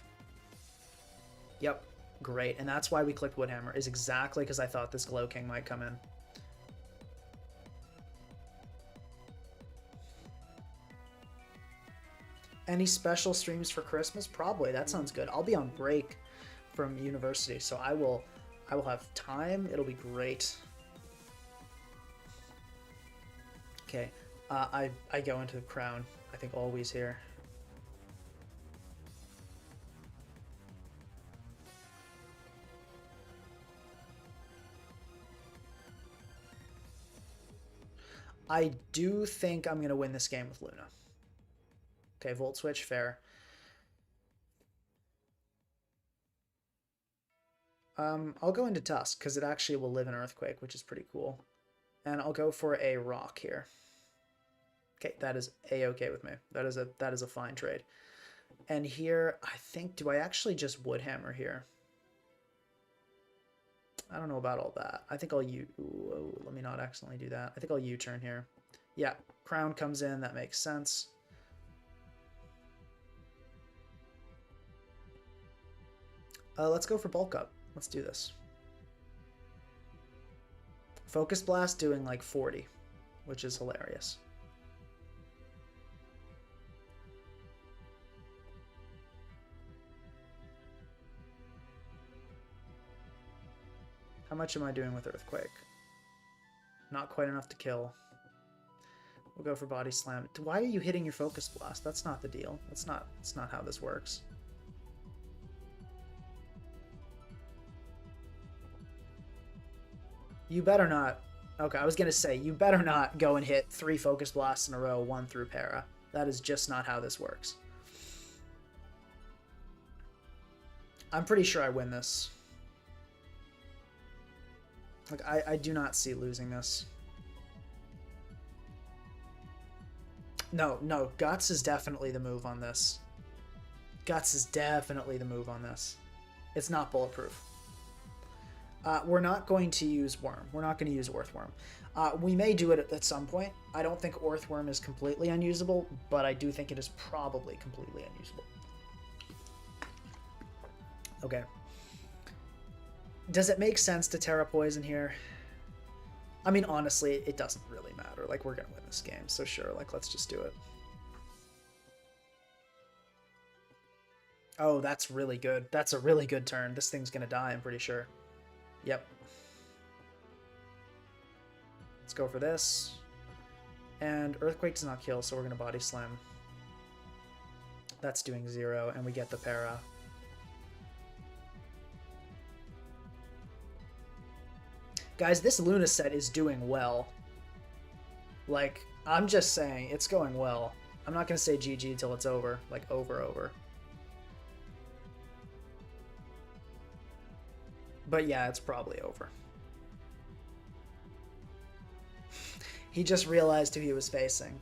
Yep, great. And that's why we clicked Woodhammer, is exactly because I thought this Glow King might come in. Any special streams for Christmas? Probably. That sounds good. I'll be on break from university, so I will have time. It'll be great. Okay. I go into the Crown. I think always here. I do think I'm going to win this game with Luna. Okay, Volt Switch, fair. I'll go into Tusk, because it actually will live in Earthquake, which is pretty cool. And I'll go for a Rock here. Okay, that is A-okay with me. That is a fine trade. And here, I think, do I actually just Woodhammer here? I don't know about all that. I think I'll let me not accidentally do that. I think I'll U-turn here. Yeah, Crown comes in, that makes sense. Let's go for bulk up. Let's do this. Focus Blast doing like 40, which is hilarious. How much am I doing with Earthquake? Not quite enough to kill. We'll go for Body Slam. Why are you hitting your Focus Blast? That's not the deal. That's not how this works. You better not. Okay, I was going to say, you better not go and hit 3 Focus Blasts in a row, 1 through Para. That is just not how this works. I'm pretty sure I win this. Like, I do not see losing this. No, Guts is definitely the move on this. Guts is definitely the move on this. It's not bulletproof. We're not going to use Worm. We're not going to use Earthworm. We may do it at some point. I don't think Earthworm is completely unusable, but I do think it is probably completely unusable. Okay. Does it make sense to Terra Poison here? I mean, honestly, it doesn't really matter. Like, we're going to win this game, so sure, like, let's just do it. Oh, that's really good. That's a really good turn. This thing's going to die, I'm pretty sure. Yep. Let's go for this. And Earthquake does not kill, so we're going to Body Slam. That's doing 0, and we get the Para. Guys, this Luna set is doing well. Like, I'm just saying, it's going well. I'm not going to say GG until it's over. Like, over. But yeah, it's probably over. He just realized who he was facing.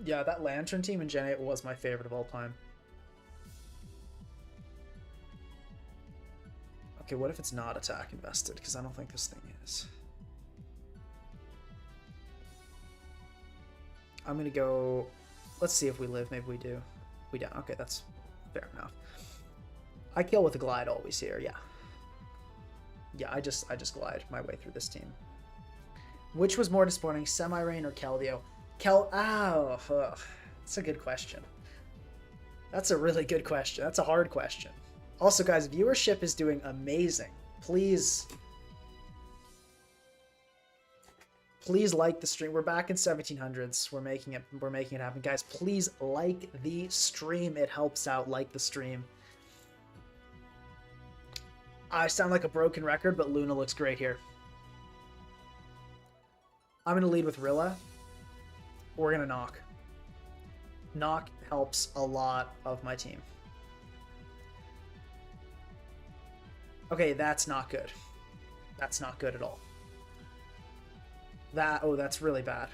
Yeah, that Lantern team in Gen 8 was my favorite of all time. Okay, what if it's not attack invested? Because I don't think this thing is. I'm going to go... Let's see if we live. Maybe we do. We don't. Okay, that's fair enough. I kill with a glide always here, yeah. Yeah, I just glide my way through this team. Which was more disappointing, Semi-Rain or Keldeo? That's a good question. That's a really good question. That's a hard question. Also, guys, viewership is doing amazing. Please like the stream. We're back in 1700s. We're making it happen. Guys, please like the stream. It helps out. Like the stream. I sound like a broken record, but Luna looks great here. I'm going to lead with Rilla. We're going to knock. Knock helps a lot of my team. Okay, that's not good. That's not good at all. That's really bad.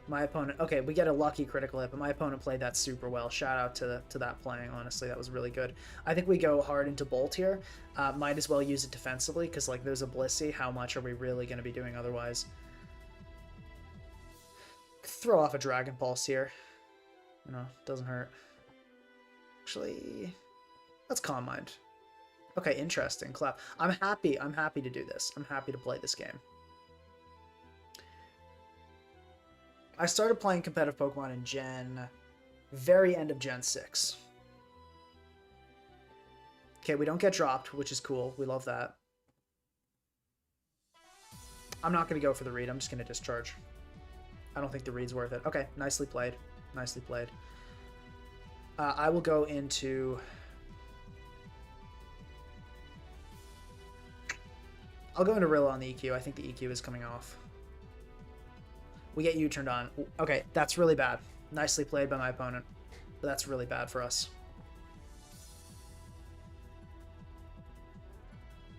My opponent... Okay, we get a lucky critical hit, but my opponent played that super well. Shout out to that playing, honestly. That was really good. I think we go hard into Bolt here. Might as well use it defensively, because like there's a Blissey. How much are we really going to be doing otherwise? Throw off a Dragon Pulse here. You know, doesn't hurt. Actually, let's Calm Mind. Okay, interesting. Clap. I'm happy to do this. I'm happy to play this game. I started playing competitive Pokemon in very end of Gen 6. Okay, we don't get dropped, which is cool. We love that. I'm not going to go for the read. I'm just going to discharge. I don't think the read's worth it. Okay, nicely played. Nicely played. I will go into... I'll go into Rilla on the EQ. I think the EQ is coming off. We get you turned on. Okay, that's really bad. Nicely played by my opponent. But that's really bad for us.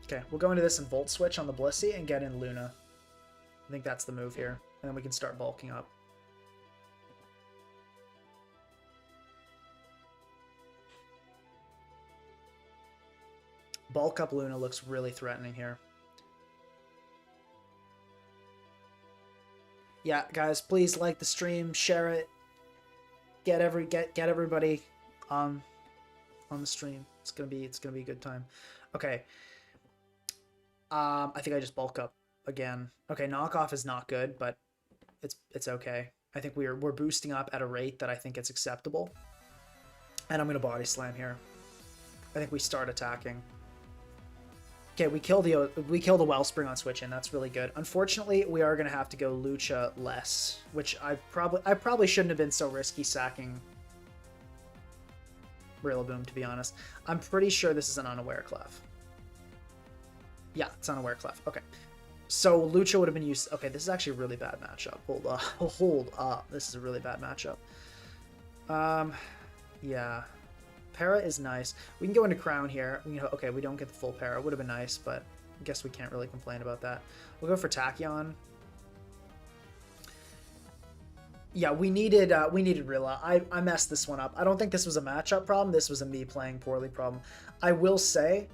Okay, we'll go into this and Volt Switch on the Blissey and get in Luna. I think that's the move here. And then we can start bulking up. Bulk up Luna looks really threatening here. Yeah, guys, please like the stream, share it, get everybody on on the stream. It's gonna be a good time. Okay. I think I just bulk up again. Okay, knockoff is not good, but it's okay. I think we're boosting up at a rate that I think it's acceptable. And I'm gonna body slam here. I think we start attacking. Okay, we kill the Wellspring on switch in. That's really good. Unfortunately, we are gonna have to go Lucha less, which I probably shouldn't have been so risky sacking Rillaboom, to be honest. I'm pretty sure this is an unaware clef. Yeah, it's unaware clef. Okay. So Lucha would have been used. Okay, this is actually a really bad matchup. Hold up. Hold up. This is a really bad matchup. Yeah. Para is nice. We can go into Crown here. Okay, we don't get the full Para. Would have been nice, but I guess we can't really complain about that. We'll go for Tachyon. Yeah, we needed Rilla. I messed this one up. I don't think this was a matchup problem. This was a me playing poorly problem. I will say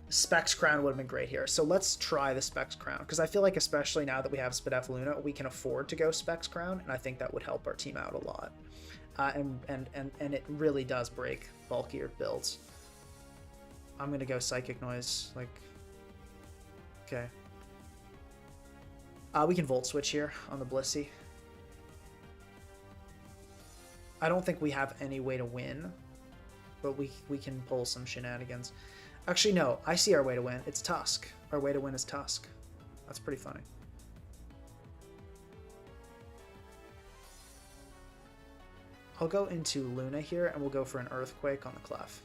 Specs Crown would have been great here. So let's try the Specs Crown, because I feel like especially now that we have Spadafaluna, we can afford to go Specs Crown, and I think that would help our team out a lot. And it really does break bulkier builds. I'm gonna go Psychic Noise, like, okay. We can Volt Switch here on the Blissey. I don't think we have any way to win, but we can pull some shenanigans. Actually, no, I see our way to win. It's Tusk. Our way to win is Tusk. That's pretty funny. I'll go into Luna here, and we'll go for an Earthquake on the Clef.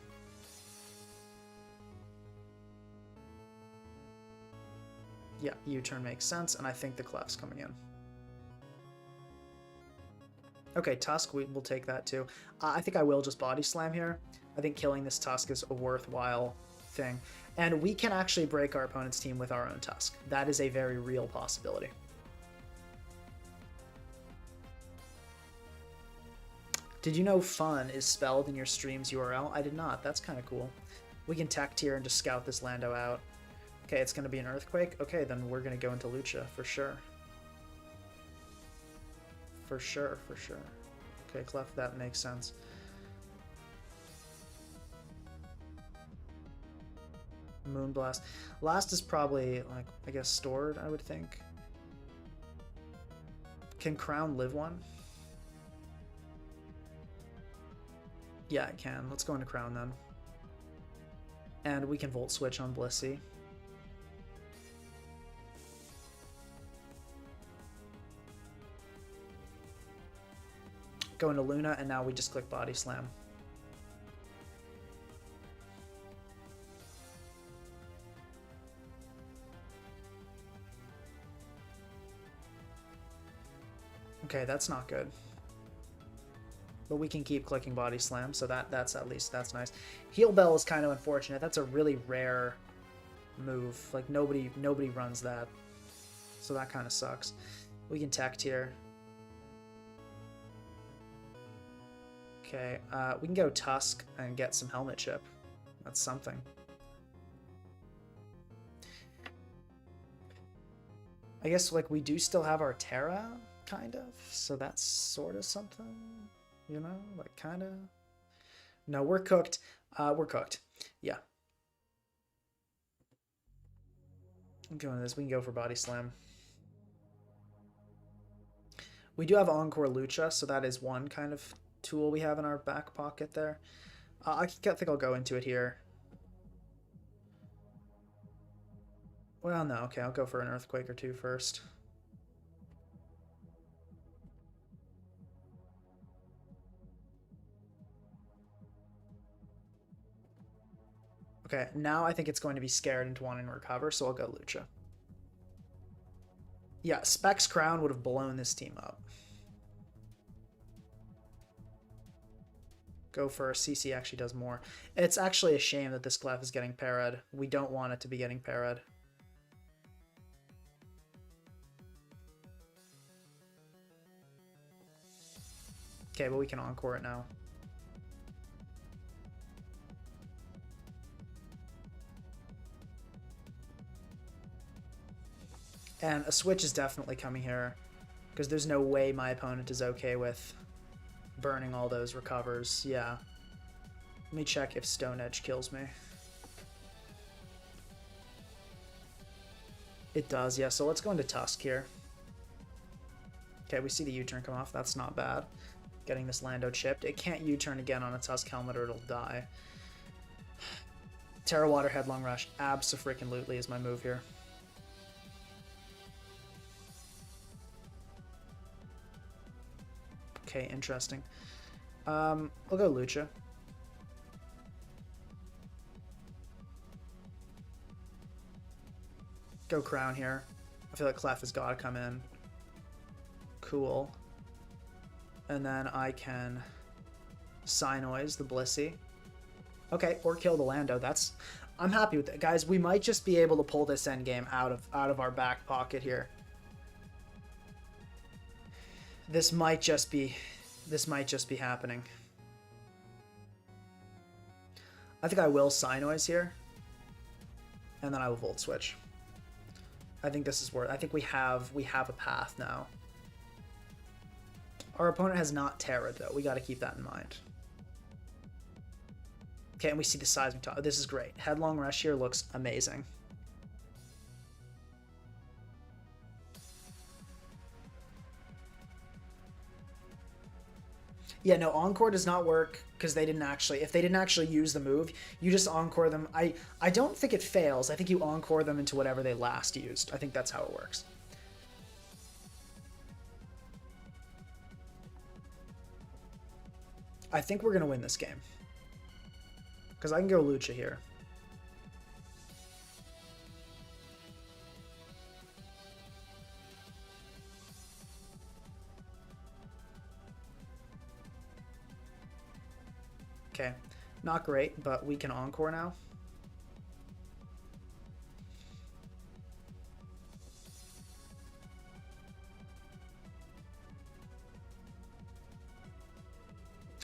Yeah, U-turn makes sense, and I think the Clef's coming in. Okay, Tusk, we'll take that too. I think I will just Body Slam here. I think killing this Tusk is a worthwhile thing. And we can actually break our opponent's team with our own Tusk. That is a very real possibility. Did you know fun is spelled in your stream's URL? I did not. That's kind of cool. We can tech tier and just scout this Lando out. Okay, it's going to be an Earthquake. Okay, then we're going to go into Lucha for sure. For sure, for sure. Okay, Clef, that makes sense. Moonblast. Last is probably, like, I guess stored, I would think. Can Crown live one? Yeah, it can. Let's go into Crown then. And we can Volt Switch on Blissey. Go into Luna, and now we just click Body Slam. Okay, that's not good. But we can keep clicking Body Slam, so that's at least, that's nice. Heal Bell is kind of unfortunate. That's a really rare move. Like, nobody runs that. So that kind of sucks. We can tech tier. Okay, we can go Tusk and get some Helmet Chip. That's something. I guess, like, we do still have our Terra, kind of, so that's sort of something, you know, like, kind of. No, we're cooked. We're cooked. Yeah. I'm going this. We can go for Body Slam. We do have Encore Lucha, so that is one kind of tool we have in our back pocket there. I think I'll go into it here. Well, no, okay, I'll go for an Earthquake or two first. Okay, now I think it's going to be scared into wanting to recover, so I'll go Lucha. Yeah, Specs Crown would have blown this team up. Go for CC actually does more. It's actually a shame that this Clef is getting parried. We don't want it to be getting parried. Okay, but we can Encore it now. And a switch is definitely coming here, Because there's no way my opponent is okay with burning all those recovers. Yeah. Let me check if Stone Edge kills me. It does, yeah. So let's go into Tusk here. Okay, we see the U-turn come off. That's not bad. Getting this Lando chipped. It can't U-turn again on a Tusk helmet or it'll die. Terra Water Headlong Rush. Abso-freaking-lutely is my move here. Okay, interesting. We'll go Lucha. Go Crown here. I feel like Clef has got to come in. Cool. And then I can Psynoise the Blissey. Okay, or kill the Lando. That's... I'm happy with that. Guys, we might just be able to pull this endgame out of our back pocket here. This might just be happening. I think I will Psynoise here. And then I will Volt Switch. I think this is worth. I think we have a path now. Our opponent has not Terra though. We got to keep that in mind. Okay, and we see the Seismic Toss. This is great. Headlong Rush here looks amazing. Yeah, no, Encore does not work because they didn't actually... If they didn't actually use the move, you just Encore them. I don't think it fails. I think you Encore them into whatever they last used. I think that's how it works. I think we're going to win this game. Because I can go Lucha here. Okay, not great, but we can Encore now.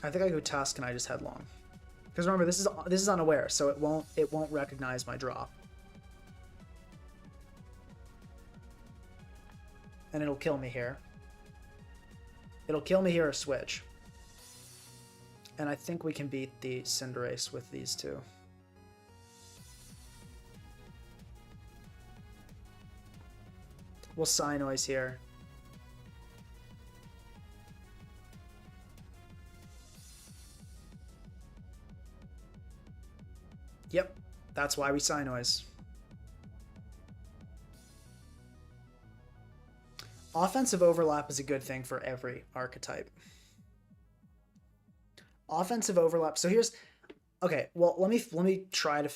I think I go Tusk and I just Headlong. Because remember, this is unaware, so it won't recognize my drop. And it'll kill me here. It'll kill me here or switch. And I think we can beat the Cinderace with these two. We'll Psynoise here. Yep, that's why we Psynoise. Offensive overlap is a good thing for every archetype. Offensive overlap. So here's... Okay, well, let me try to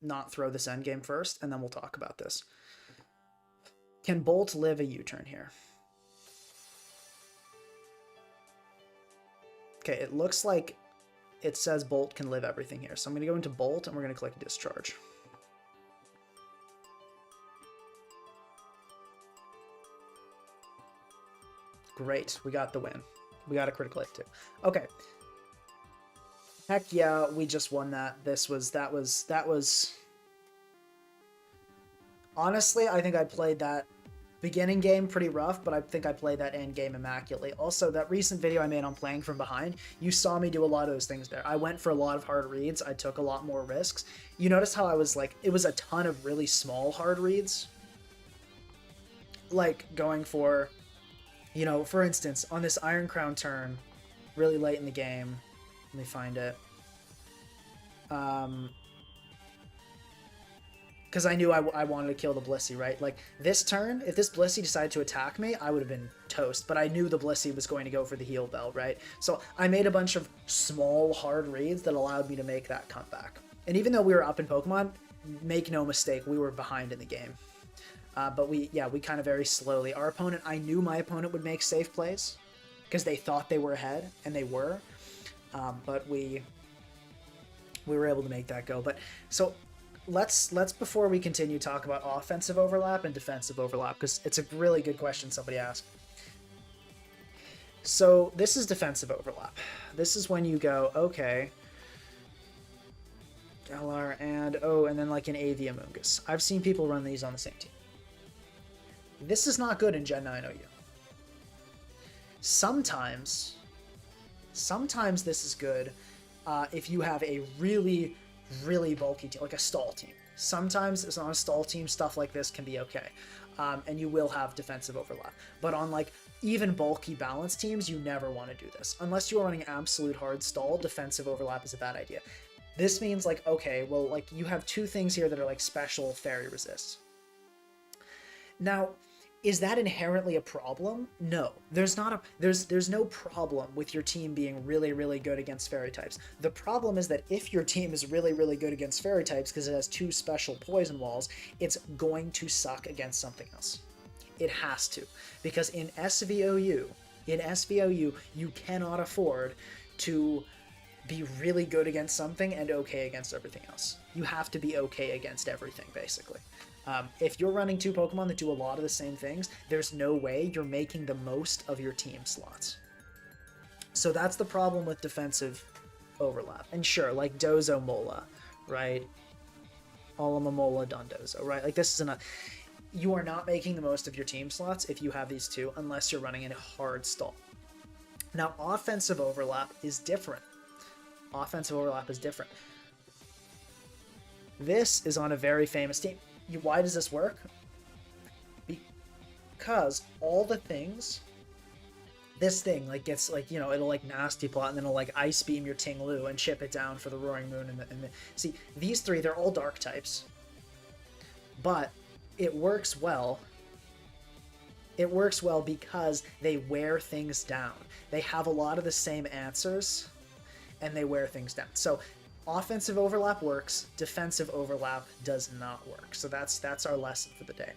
not throw this endgame first, and then we'll talk about this. Can Bolt live a U-turn here? Okay, it looks like it says Bolt can live everything here. So I'm going to go into Bolt, and we're going to click Discharge. Great, we got the win. We got a critical hit too. Okay. Heck yeah, we just won that. That was... Honestly, I think I played that beginning game pretty rough, but I think I played that end game immaculately. Also, that recent video I made on playing from behind, you saw me do a lot of those things there. I went for a lot of hard reads. I took a lot more risks. You noticed how I was like, it was a ton of really small hard reads. Like going for, you know, for instance, on this Iron Crown turn, really late in the game, let me find it. Because I knew I wanted to kill the Blissey, right? Like, this turn, if this Blissey decided to attack me, I would have been toast. But I knew the Blissey was going to go for the heal bell, right? So I made a bunch of small, hard reads that allowed me to make that comeback. And even though we were up in Pokemon, make no mistake, we were behind in the game. But we kind of very slowly. Our opponent, I knew my opponent would make safe plays because they thought they were ahead, and they were. But we were able to make that go. But so let's before we continue talk about offensive overlap and defensive overlap, because it's a really good question somebody asked. So this is defensive overlap. This is when you go, okay, Galar and then like an Aviamungus. I've seen people run these on the same team. This is not good in Gen 9 OU. Sometimes this is good if you have a really, really bulky team, like a stall team. Sometimes it's on a stall team, stuff like this can be okay. And you will have defensive overlap. But on like even bulky balanced teams, you never want to do this. Unless you are running absolute hard stall, defensive overlap is a bad idea. This means like, okay, well, like you have two things here that are like special fairy resists. Now, is that inherently a problem? No, there's not a there's no problem with your team being really, really good against fairy types. The problem is that if your team is really, really good against fairy types because it has two special poison walls, it's going to suck against something else. It has to, because in SVOU, you cannot afford to be really good against something and okay against everything else. You have to be okay against everything, basically. If you're running two Pokemon that do a lot of the same things, there's no way you're making the most of your team slots. So that's the problem with defensive overlap. And sure, like Dozo Mola, right? Alamamola Dondozo, right? Like this is you are not making the most of your team slots if you have these two, unless you're running in a hard stall. Now, offensive overlap is different. This is on a very famous team. Why does this work? Because all the things, this thing like gets like, you know, it'll like nasty plot and then it'll like ice beam your Ting Lu and chip it down for the Roaring Moon and the see, these three, they're all dark types, but it works well. It works well because they wear things down. They have a lot of the same answers and they wear things down. So offensive overlap works, defensive overlap does not work. So that's our lesson for the day.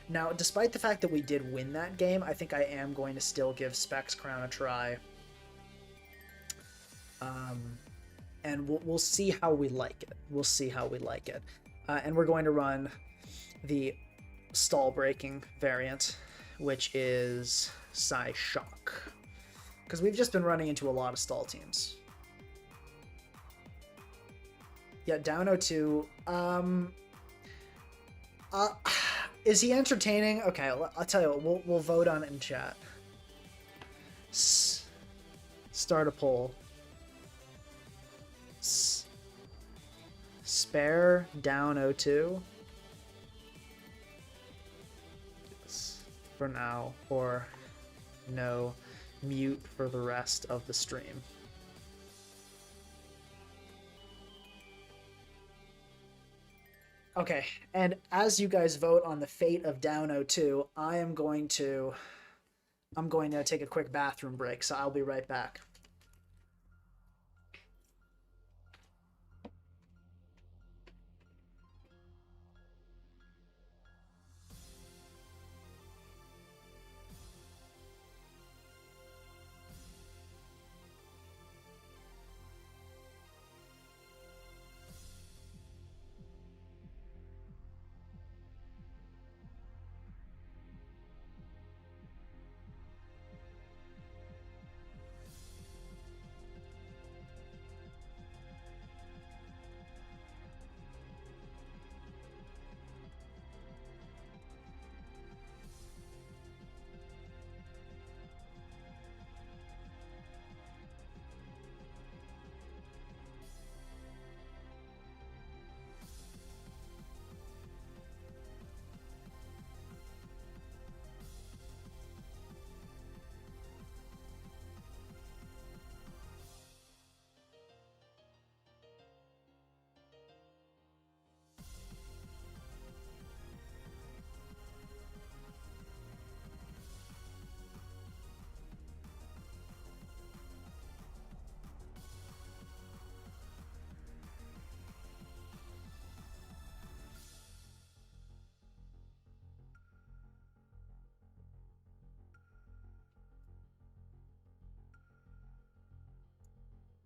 Now, despite the fact that we did win that game, I think I am going to still give Specs Crown a try. And we'll see how we like it. And we're going to run the stall breaking variant, which is Psy Shock. Because we've just been running into a lot of stall teams. Yeah, down 0-2. Is he entertaining? Okay, I'll tell you what, we'll vote on it in chat. Start a poll. Spare down 0-2. For now, or no, mute for the rest of the stream. Okay, and as you guys vote on the fate of down 0-2, I'm going to take a quick bathroom break, so I'll be right back.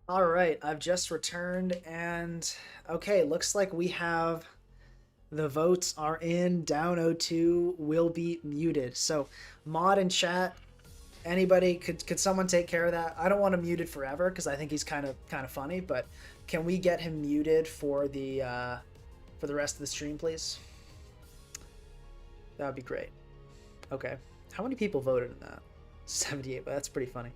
All right, I've just returned, and okay, looks like we have the votes are in. Down 0-2 will be muted. So, mod and chat, anybody could someone take care of that? I don't want him muted forever because I think he's kind of funny, but can we get him muted for the rest of the stream, please? That would be great. Okay, how many people voted in that? 78, but that's pretty funny.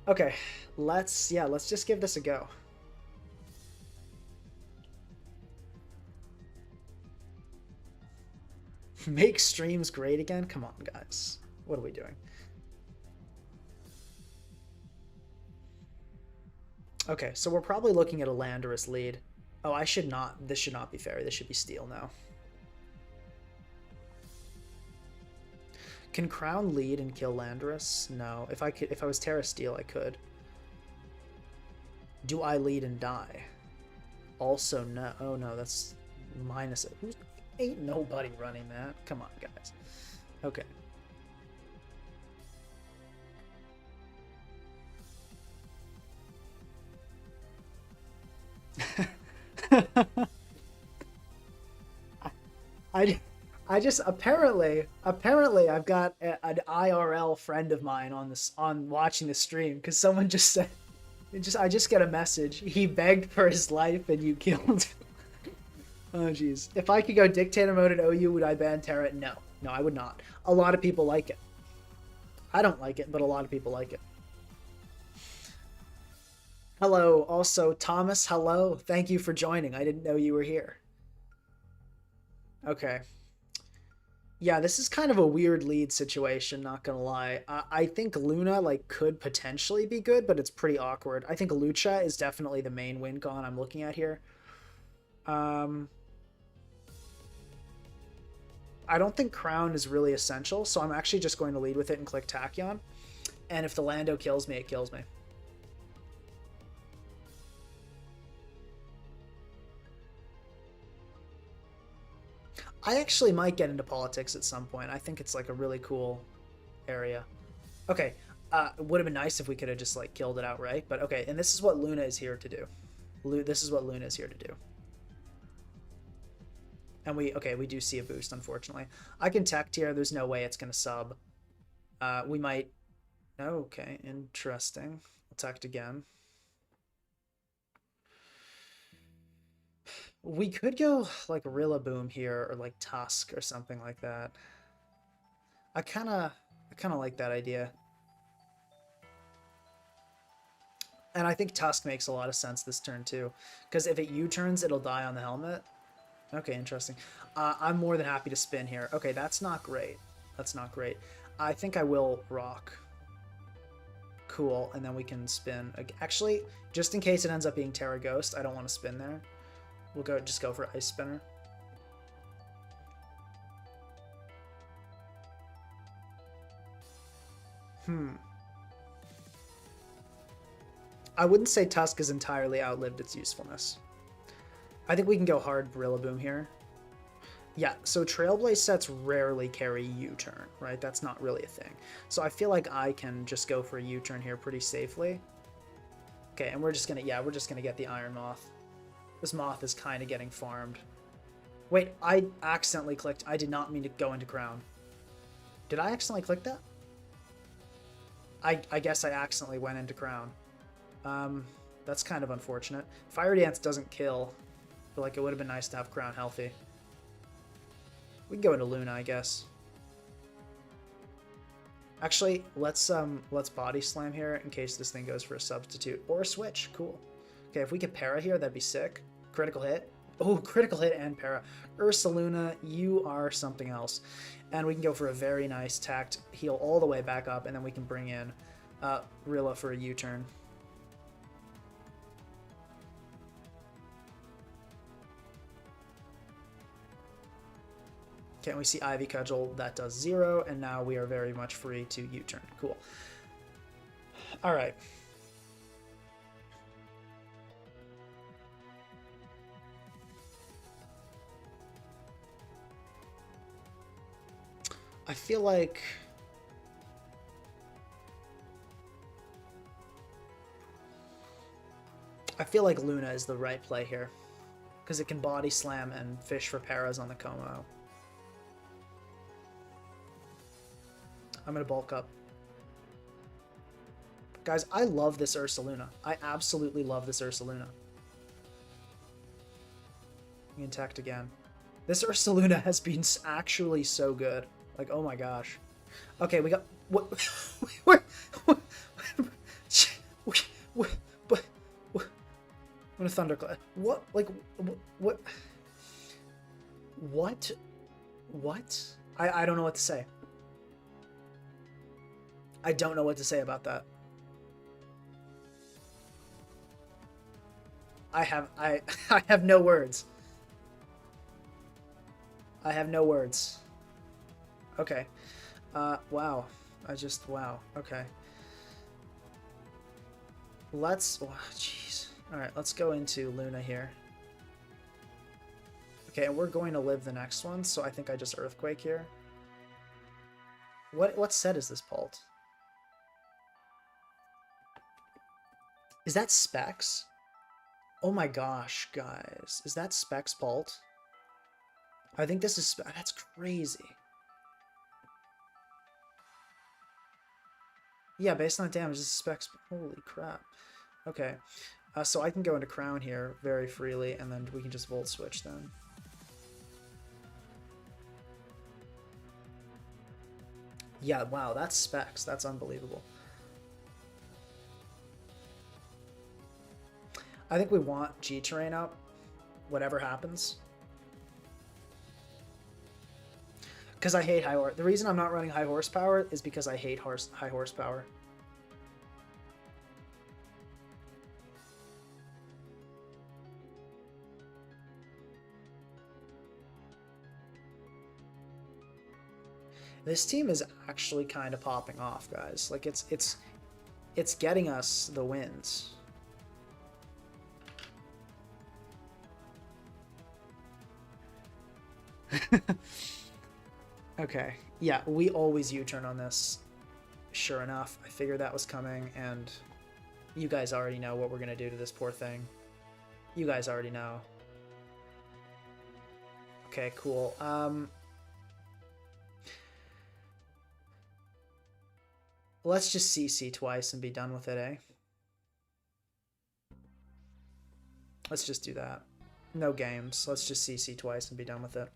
Okay, let's just give this a go. Make streams great again? Come on, guys. What are we doing? Okay, so we're probably looking at a Landorus lead. Oh, I should not. This should not be fairy. This should be steel now. Can Crown lead and kill Landorus? No. If I was Terra Steel, I could. Do I lead and die? Also, no. Oh no, that's minus it. Ain't nobody running that. Come on, guys. Okay. I just apparently I've got an IRL friend of mine on watching the stream because someone just said I just get a message. He begged for his life and you killed him. Oh jeez. If I could go dictator mode at OU, would I ban Terra? No. No, I would not. A lot of people like it. I don't like it, but a lot of people like it. Hello, also Thomas, hello. Thank you for joining. I didn't know you were here. Okay. Yeah, this is kind of a weird lead situation, not gonna lie. I think Luna like could potentially be good, but it's pretty awkward. I think Lucha is definitely the main win con I'm looking at here. I don't think Crown is really essential, so I'm actually just going to lead with it and click Tachyon. And if the Lando kills me, it kills me. I actually might get into politics at some point. I think it's like a really cool area. Okay, it would have been nice if we could have just like killed it outright, but okay. And this is what Luna is here to do. This is what Luna is here to do. And we do see a boost, unfortunately. I can tech tier. There's no way it's gonna sub. We might. Okay, interesting. I'll tech again. We could go like Rillaboom here or like Tusk or something like that. I kind of like that idea. And I think Tusk makes a lot of sense this turn too, because if it U-turns, it'll die on the helmet. Okay, interesting. I'm more than happy to spin here. Okay, that's not great. That's not great. I think I will rock. Cool, and then we can spin. Actually, just in case it ends up being Terra Ghost, I don't want to spin there. We'll just go for Ice Spinner. I wouldn't say Tusk has entirely outlived its usefulness. I think we can go hard Rillaboom here. Yeah, so Trailblaze sets rarely carry U-turn, right? That's not really a thing. So I feel like I can just go for a U-turn here pretty safely. Okay, and we're just gonna get the Iron Moth. This Moth is kind of getting farmed. Wait, I accidentally clicked. I did not mean to go into Crown. Did I accidentally click that? I guess I accidentally went into Crown. That's kind of unfortunate. Fire Dance doesn't kill, but like it would have been nice to have Crown healthy. We can go into Luna, I guess. Actually, let's Body Slam here in case this thing goes for a substitute or a switch. Cool. Okay, if we get Para here, that'd be sick. Critical hit. Oh, critical hit and Para. Ursaluna, you are something else. And we can go for a very nice tact heal all the way back up, and then we can bring in Rilla for a U-turn. Okay, we see Ivy Cudgel, that does 0, and now we are very much free to U-turn. Cool. All right. I feel like Luna is the right play here because it can body slam and fish for paras on the Como. I'm gonna bulk up. Guys, I love this Ursaluna. I absolutely love this Ursaluna. We attacked again. This Ursaluna has been actually so good. Like, oh my gosh. Okay, we got what? What? What? What a thunderclap! What? Like what? What? What? I don't know what to say. I don't know what to say about that. I have no words. I have no words. Okay. Wow. Wow. Okay. Let's, oh, jeez. All right, let's go into Luna here. Okay, and we're going to live the next one, so I think I just Earthquake here. What set is this Pult? Is that Specs? Oh my gosh, guys. Is that Specs Pult? I think this is... That's crazy. Yeah, based on damage, this is Specs... Holy crap. Okay. So I can go into Crown here very freely, and then we can just Volt Switch then. Yeah, wow, that's Specs. That's unbelievable. I think we want G-Terrain up, whatever happens. Because I hate high horse. The reason I'm not running high horsepower is because I hate high horsepower. This team is actually kind of popping off, guys. Like it's getting us the wins. Okay. Yeah, we always U-turn on this. Sure enough, I figured that was coming, and you guys already know what we're gonna do to this poor thing. You guys already know. Okay, cool. Let's just CC twice and be done with it, eh? Let's just do that. No games. Let's just CC twice and be done with it.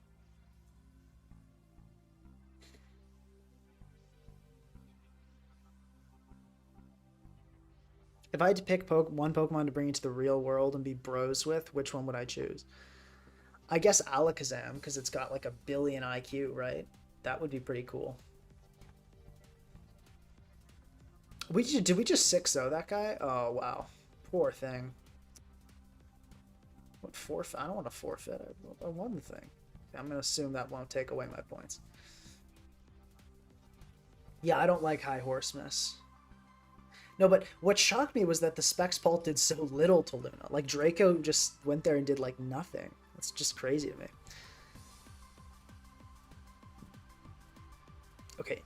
If I had to pick one Pokemon to bring into the real world and be bros with, which one would I choose? I guess Alakazam, because it's got like a billion IQ, right? That would be pretty cool. Did we just 6-0 that guy? Oh, wow. Poor thing. What forfeit? I don't want to forfeit. I won the thing. I'm going to assume that won't take away my points. Yeah, I don't like High Horse Miss. No, but what shocked me was that the Specs Pult did so little to Luna. Like, Draco just went there and did, like, nothing. That's just crazy to me. Okay.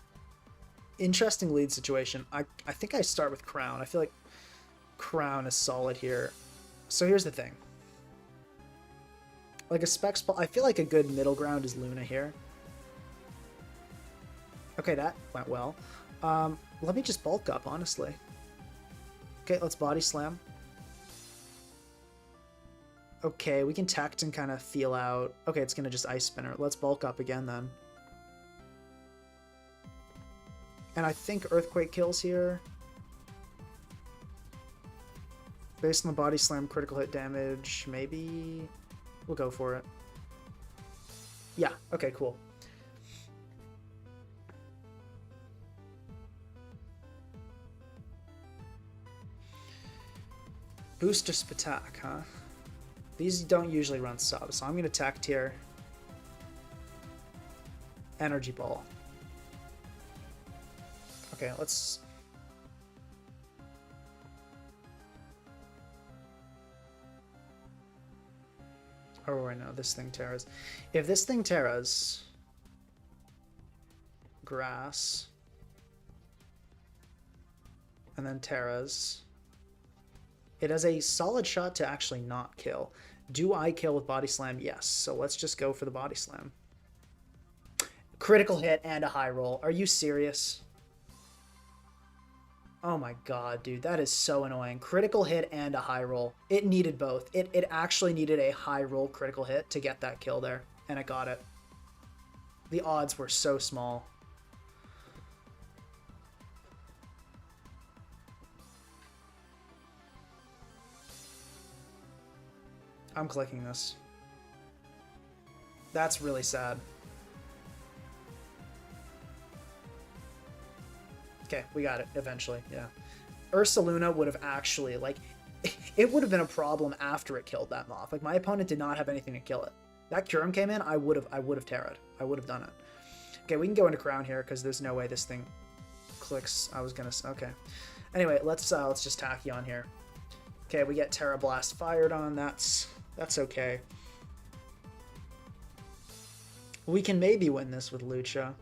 Interesting lead situation. I think I start with Crown. I feel like Crown is solid here. So here's the thing. Like, a Specs Pult... I feel like a good middle ground is Luna here. Okay, that went well. Let me just bulk up, honestly. Okay, let's Body Slam. Okay, we can Tact and kind of feel out. Okay, it's going to just Ice Spinner. Let's bulk up again, then. And I think Earthquake kills here. Based on the Body Slam critical hit damage, maybe... We'll go for it. Yeah, okay, cool. Booster Spatak, huh? These don't usually run sub, so I'm going to Tact here. Energy Ball. Okay, let's... Oh, I know, this thing Terras. If this thing Terras... Grass... And then Terras... It has a solid shot to actually not kill. Do I kill with Body Slam? Yes. So let's just go for the Body Slam. Critical hit and a high roll. Are you serious? Oh my god, dude. That is so annoying. Critical hit and a high roll. It needed both. It actually needed a high roll critical hit to get that kill there. And it got it. The odds were so small. I'm clicking this. That's really sad. Okay, we got it eventually, yeah. Ursaluna would have actually, like, it would have been a problem after it killed that moth. Like, my opponent did not have anything to kill it. That Curum came in, I would have tarrowed. I would have done it. Okay, we can go into Crown here because there's no way this thing clicks. I was gonna, okay. Anyway, let's just Tachyon here. Okay, we get Terra Blast fired on. That's okay. We can maybe win this with Lucha.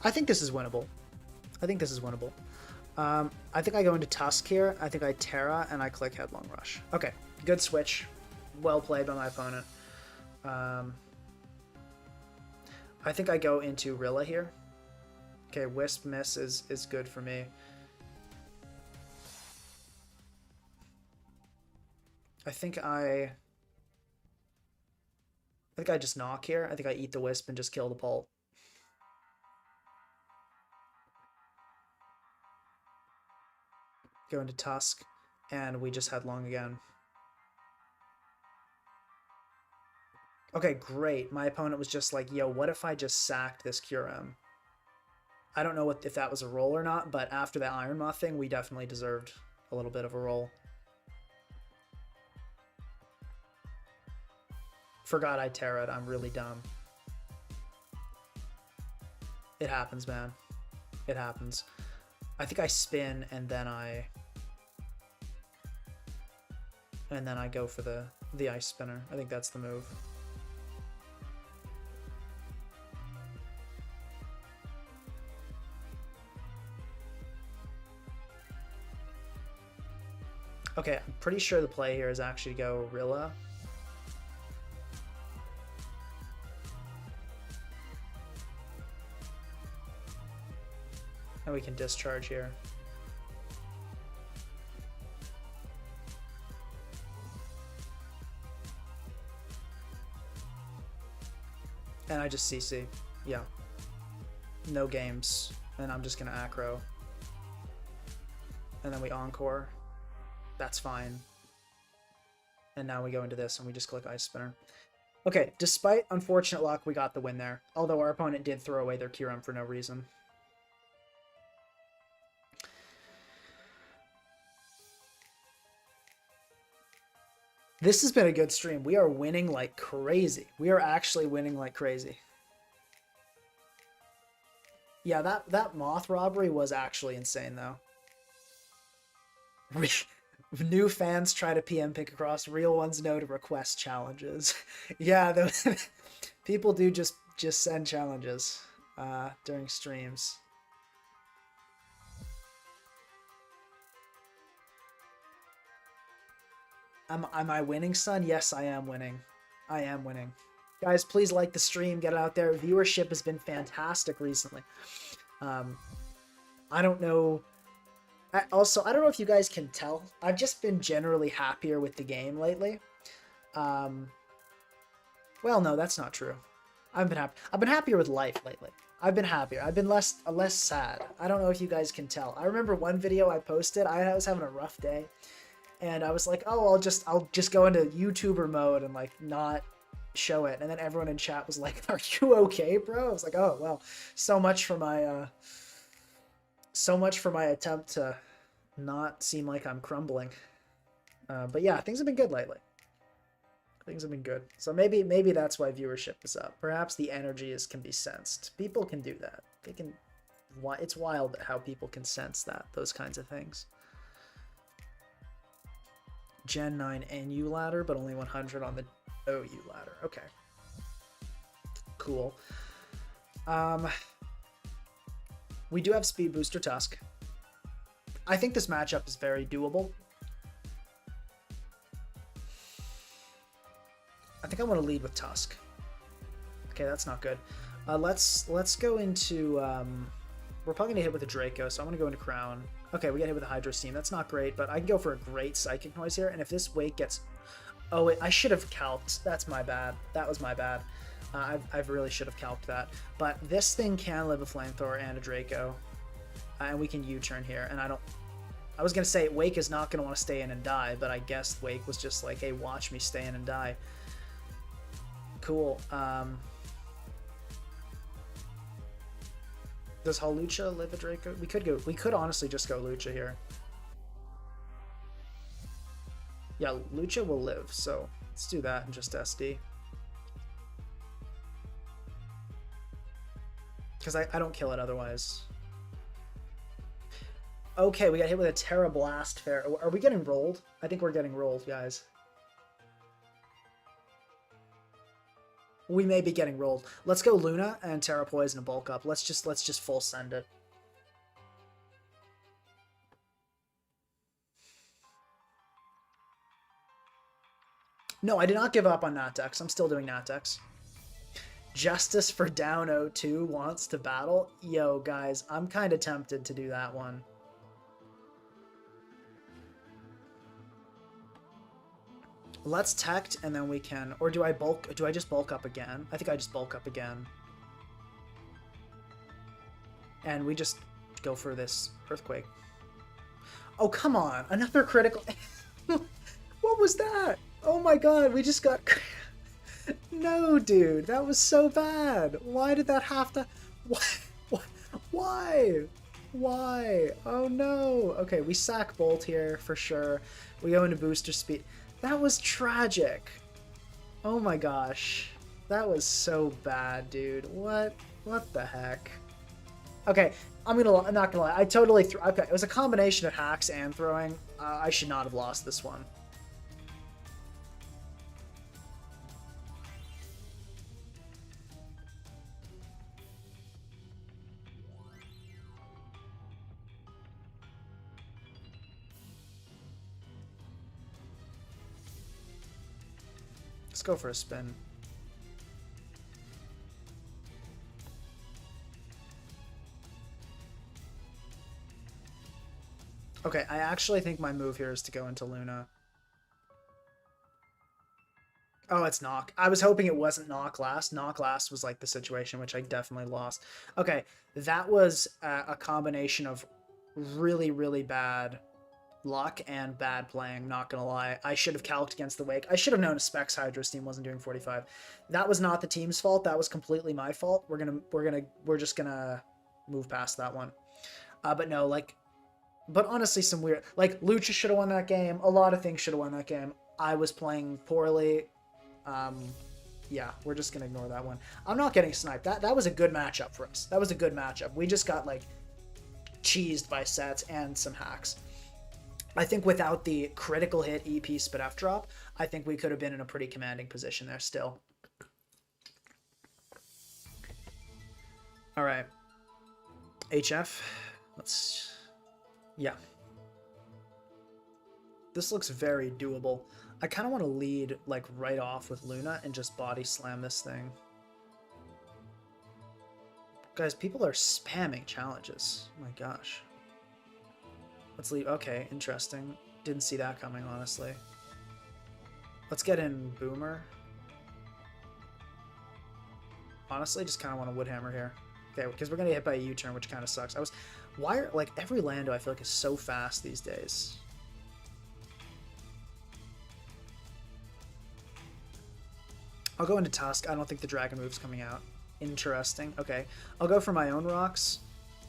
I think this is winnable. I think this is winnable. I think I go into Tusk here. I think I Terra and I click Headlong Rush. Okay, good switch. Well played by my opponent. I think I go into Rilla here. Okay, Wisp Miss is good for me. I think I just knock here. I think I eat the Wisp and just kill the Pult. Go into Tusk, and we just Headlong again. Okay, great. My opponent was just like, yo, what if I just sacked this Curum? I don't know if that was a roll or not, but after the Iron Moth thing, we definitely deserved a little bit of a roll. Forgot I Terra'd. I'm really dumb. It happens, man. It happens. I think I spin and then I go for the Ice Spinner. I think that's the move. Okay, I'm pretty sure the play here is actually to go Rilla. And we can discharge here. And I just CC. Yeah. No games. And I'm just going to aggro. And then we Encore. That's fine. And now we go into this and we just click Ice Spinner. Okay, despite unfortunate luck, we got the win there. Although our opponent did throw away their Curum for no reason. This has been a good stream. We are winning like crazy. We are actually winning like crazy. Yeah, that moth robbery was actually insane, though. New fans try to PM pick across. Real ones know to request challenges. Yeah, people do just send challenges during streams. Am I winning, son? Yes, I am winning. I am winning. Guys, please like the stream. Get it out there. Viewership has been fantastic recently. I don't know. Also, I don't know if you guys can tell. I've just been generally happier with the game lately. Well, no, that's not true. I've been happier with life lately. I've been happier. I've been less sad. I don't know if you guys can tell. I remember one video I posted. I was having a rough day. And I was like, oh, I'll just go into YouTuber mode and like not show it. And then everyone in chat was like, are you okay, bro? I was like, oh, well, so much for my attempt to not seem like I'm crumbling. But yeah, things have been good lately. Things have been good. So maybe that's why viewership is up. Perhaps the energy can be sensed. People can do that. They can. It's wild how people can sense those kinds of things. Gen 9 NU ladder, but only 100 on the OU ladder. Okay. Cool. We do have Speed Booster Tusk. I think this matchup is very doable. I think I want to lead with Tusk. Okay, that's not good. Let's go into... we're probably going to hit with a Draco, so I'm going to go into Crown. Okay, we get hit with a Hydro Steam. That's not great, but I can go for a great Psychic Noise here, and if this Wake gets... Oh, wait, I should have calced. That's my bad. That was my bad. I really should have calced that. But this thing can live a Flamethrower and a Draco. And we can U-turn here, and I was going to say Wake is not going to want to stay in and die, but I guess Wake was just like, hey, watch me stay in and die. Cool. Does Hawlucha live a Draco? We could honestly just go Lucha here. Yeah, Lucha will live, so let's do that and just SD. Because I don't kill it otherwise. Okay, we got hit with a Terra Blast Fair. Are we getting rolled? I think we're getting rolled, guys. We may be getting rolled. Let's go Luna and Terra Poison and bulk up. Let's just full send it. No, I did not give up on Natex. I'm still doing Natex. Justice for Down 02 wants to battle. Yo, guys, I'm kind of tempted to do that one. Let's Tect, and then we can... Or do I bulk... Do I just bulk up again? I think I just bulk up again. And we just go for this Earthquake. Oh, come on! Another critical... What was that? Oh my god, we just got... No, dude, that was so bad. Why did that have to... Why? Why? Oh no. Okay, we sack Bolt here for sure. We go into booster speed. That was tragic. Oh my gosh. That was so bad, dude. What the heck? Okay, I'm not gonna lie. I totally threw... Okay, it was a combination of hacks and throwing. I should not have lost this one. Let's go for a spin. Okay, I actually think my move here is to go into Luna. Oh, it's Knock. I was hoping it wasn't Knock last. Knock last was like the situation, which I definitely lost. Okay, that was a combination of really, really bad luck and bad playing, not gonna lie. I should have calced against the Wake. I should have known a Specs Hydra's team wasn't doing 45. That was not the team's fault. That was completely my fault. We're just gonna move past that one. But no, like, but honestly, some weird, like, Lucha should have won that game. A lot of things should have won that game. I was playing poorly. Yeah, we're just gonna ignore that one. I'm not getting sniped. That was a good matchup for us. That was a good matchup. We just got, like, cheesed by sets and some hacks. I think without the critical hit EP spit F drop, I think we could have been in a pretty commanding position there still. All right. HF. Let's... Yeah. This looks very doable. I kind of want to lead, like, right off with Luna and just body slam this thing. Guys, people are spamming challenges. Oh my gosh. Let's leave. Okay, interesting. Didn't see that coming, honestly. Let's get in Boomer. Honestly, just kind of want to Woodhammer here. Okay, because we're going to get hit by a U-turn, which kind of sucks. Why are, like, every Lando I feel like is so fast these days. I'll go into Tusk. I don't think the Dragon move's coming out. Interesting. Okay. I'll go for my own rocks.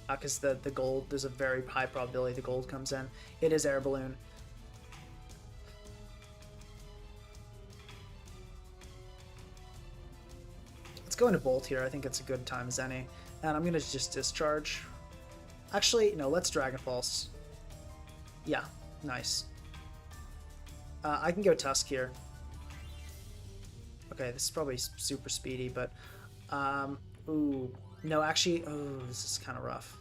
Because the gold, there's a very high probability the gold comes in. It is Air Balloon. Let's go into Bolt here. I think it's a good time as any. And I'm going to just discharge. Actually, no, let's Dragon Pulse. Yeah, nice. I can go Tusk here. Okay, this is probably super speedy, but... ooh... No, actually, oh, this is kind of rough.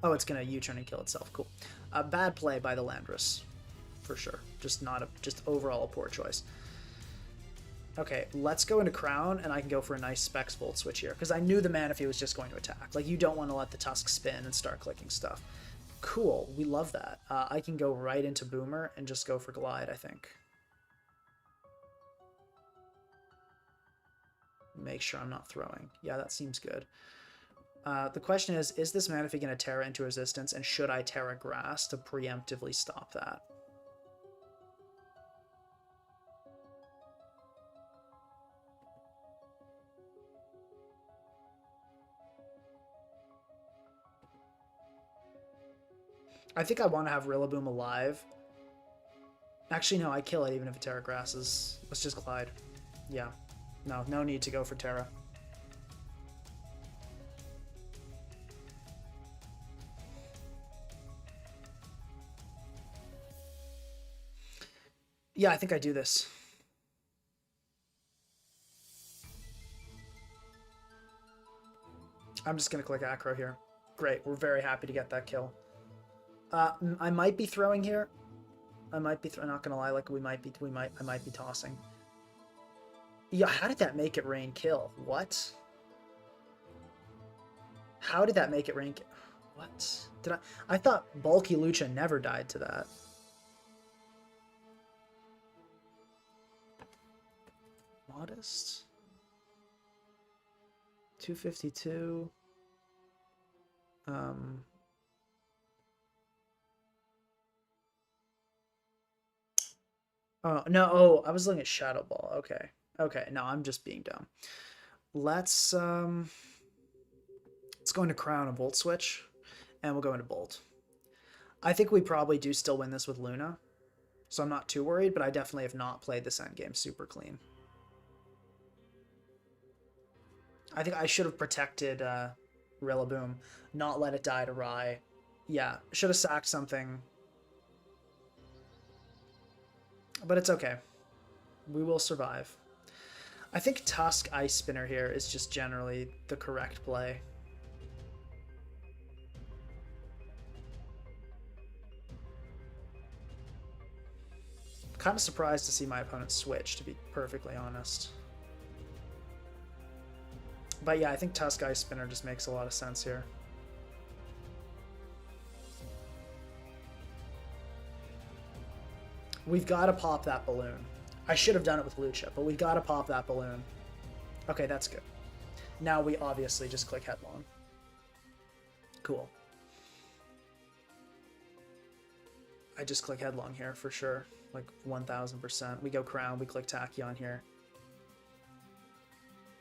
Oh, it's gonna U-turn and kill itself. Cool. Bad play by the Landorus, for sure. Just overall a poor choice. Okay, let's go into Crown, and I can go for a nice Specs Volt switch here, because I knew the Manaphy was just going to attack. Like, you don't want to let the Tusk spin and start clicking stuff. Cool, we love that. I can go right into Boomer and just go for Glide, I think. Make sure I'm not throwing. Yeah, that seems good. The question is this Manaphy going to Terra into resistance, and should I Terra Grass to preemptively stop that? I think I want to have Rillaboom alive. Actually, no, I kill it even if it Terra Grasses. Let's just Glide. Yeah. No need to go for Terra. Yeah, I think I do this. I'm just going to click Acro here. Great, we're very happy to get that kill. I might be throwing here. I might be not gonna lie, like I might be tossing. Yeah, how did that make it rain kill? What? How did that make it rain kill? What? I thought Bulky Lucha never died to that. Modest. 252. Oh, no, oh, I was looking at Shadow Ball. Okay. Okay, no, I'm just being dumb. Let's go into Crown and Volt Switch, and we'll go into Bolt. I think we probably do still win this with Luna, so I'm not too worried, but I definitely have not played this endgame super clean. I think I should have protected Rillaboom, not let it die to Rye. Yeah, should have sacked something. But it's okay. We will survive. I think Tusk Ice Spinner here is just generally the correct play. Kind of surprised to see my opponent switch, to be perfectly honest. But yeah, I think Tusk Ice Spinner just makes a lot of sense here. We've got to pop that balloon. I should have done it with Lucha, but we've got to pop that balloon. Okay, that's good. Now we obviously just click Headlong. Cool. I just click Headlong here for sure. Like 1000%. We go Crown, we click Tachyon here.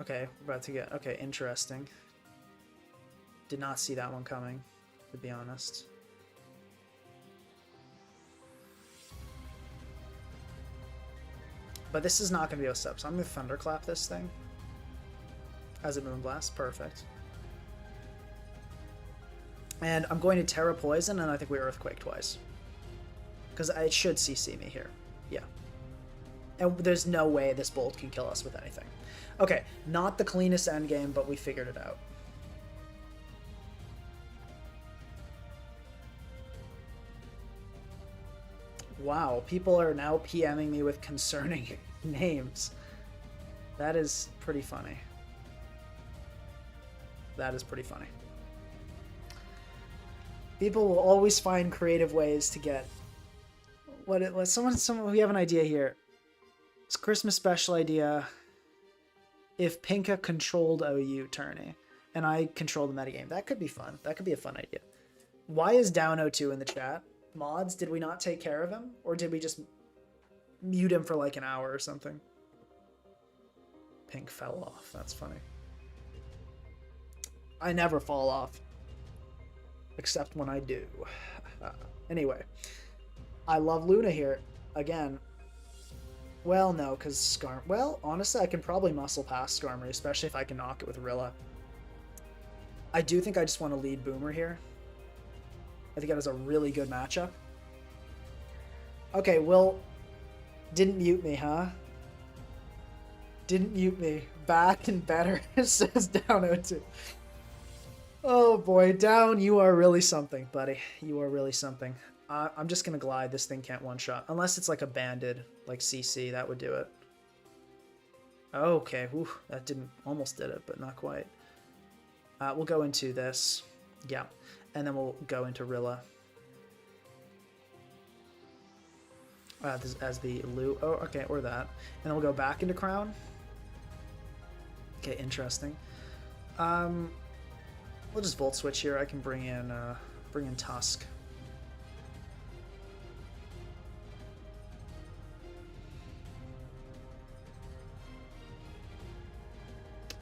Okay, we're about to get... Okay, interesting. Did not see that one coming, to be honest. But this is not going to be a step, so I'm going to Thunderclap this thing. As a Moonblast, perfect. And I'm going to Terra Poison, and I think we Earthquake twice. Because it should CC me here. Yeah. And there's no way this Bolt can kill us with anything. Okay, not the cleanest endgame, but we figured it out. Wow, people are now PMing me with concerning names. That is pretty funny. That is pretty funny. People will always find creative ways to get... Someone, we have an idea here. It's a Christmas special idea. If Pinka controlled OU tourney, and I control the metagame, that could be fun. That could be a fun idea. Why is Down02 in the chat? Mods, did we not take care of him? Or did we just mute him for like an hour or something? Pink fell off. That's funny. I never fall off. Except when I do. Anyway. I love Luna here. Again. Well, no, because Skarm... Well, honestly, I can probably muscle past Skarmory, especially if I can knock it with Rilla. I do think I just want to lead Boomer here. I think that is a really good matchup. Okay, Will didn't mute me, huh? Didn't mute me. Back and better, says Down02. Oh boy, Down, you are really something, buddy. You are really something. I'm just gonna Glide. This thing can't one-shot. Unless it's like a banded, like CC, that would do it. Okay, whew, that didn't... Almost did it, but not quite. We'll go into this. Yeah. And then we'll go into Rilla. As the Lu... Oh, okay, or that. And then we'll go back into Crown. Okay, interesting. We'll just Volt Switch here. I can bring in Tusk.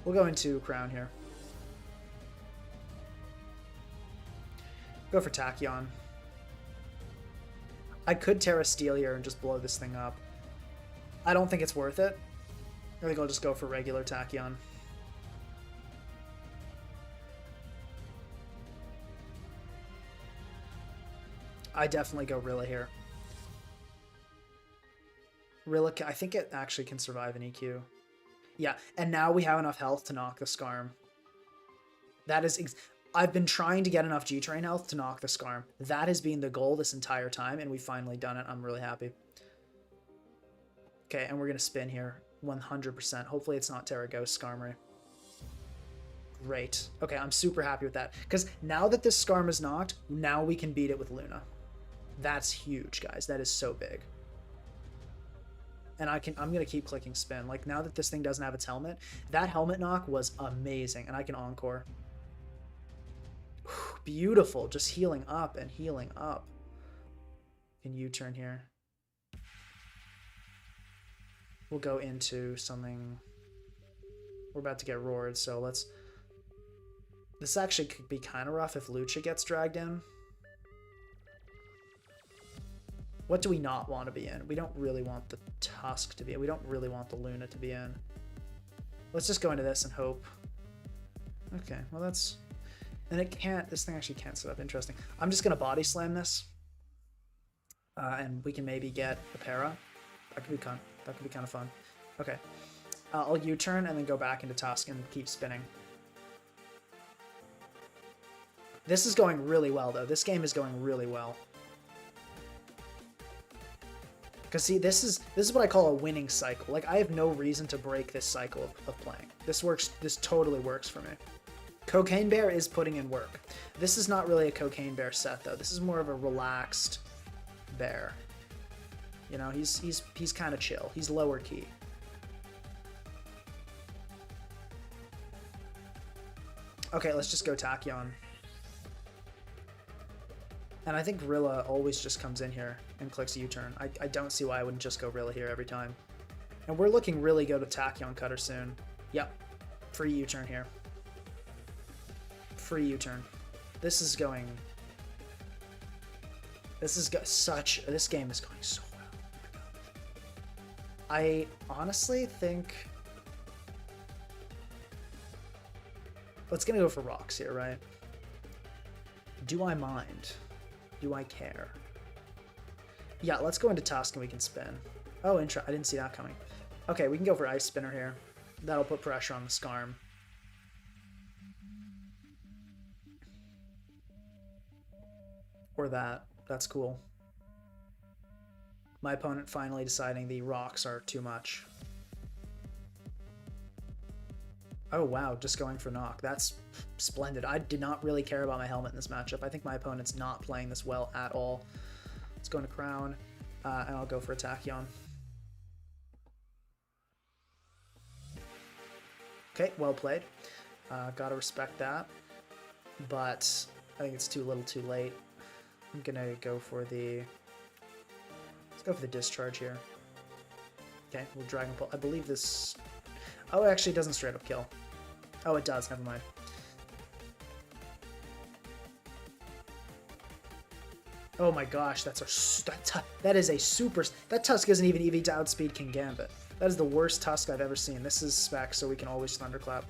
We'll go into Crown here. Go for Tachyon. I could Terra Steel here and just blow this thing up. I don't think it's worth it. I think I'll just go for regular Tachyon. I definitely go Rilla here. Rilla, I think it actually can survive an EQ. Yeah, and now we have enough health to knock the Skarm. That is... I've been trying to get enough G-Train health to knock the Skarm. That has been the goal this entire time, and we've finally done it. I'm really happy. Okay, and we're going to spin here. 100%. Hopefully it's not Terra Ghost Skarmory. Great. Okay, I'm super happy with that. Because now that this Skarm is knocked, now we can beat it with Luna. That's huge, guys. That is so big. And I'm going to keep clicking spin. Like, now that this thing doesn't have its helmet, that helmet knock was amazing. And I can Encore. Beautiful. Just healing up and healing up. Can U-turn here. We'll go into something. We're about to get roared, so let's... This actually could be kind of rough if Lucha gets dragged in. What do we not want to be in? We don't really want the Tusk to be in. We don't really want the Luna to be in. Let's just go into this and hope. Okay, well that's... And it can't... This thing actually can't set up. Interesting. I'm just going to Body Slam this. And we can maybe get a Para. That could be kind of fun. Okay. I'll U-turn and then go back into Tusk and keep spinning. This is going really well, though. This game is going really well. Because, see, this is what I call a winning cycle. Like, I have no reason to break this cycle of playing. This works. This totally works for me. Cocaine Bear is putting in work. This is not really a Cocaine Bear set, though. This is more of a relaxed bear. You know, he's kind of chill. He's lower key. Okay, let's just go Tachyon. And I think Rilla always just comes in here and clicks U-turn. I don't see why I wouldn't just go Rilla here every time. And we're looking really good with Tachyon Cutter soon. Yep. Free U-turn here. Free U-turn. This is going... This is such... This game is going so well. Oh my God. I honestly think... Let's gonna go for rocks here, right? Do I mind? Do I care? Yeah, let's go into Tusk and we can spin. Oh, I didn't see that coming. Okay, we can go for Ice Spinner here. That'll put pressure on the Skarm. Or that. That's cool. My opponent finally deciding the rocks are too much. Oh wow, just going for knock. That's splendid. I did not really care about my helmet in this matchup. I think my opponent's not playing this well at all. Let's go into Crown, and I'll go for a Tachyon. Okay, well played. Gotta respect that. But I think it's too little too late. I'm gonna go for the... Let's go for the discharge here. Okay, we'll Dragon Pull. I believe this... Oh, it actually doesn't straight up kill. Oh, it does. Never mind. Oh my gosh, that is a super... That Tusk isn't even EV to outspeed King Gambit. That is the worst Tusk I've ever seen. This is spec, so we can always Thunderclap.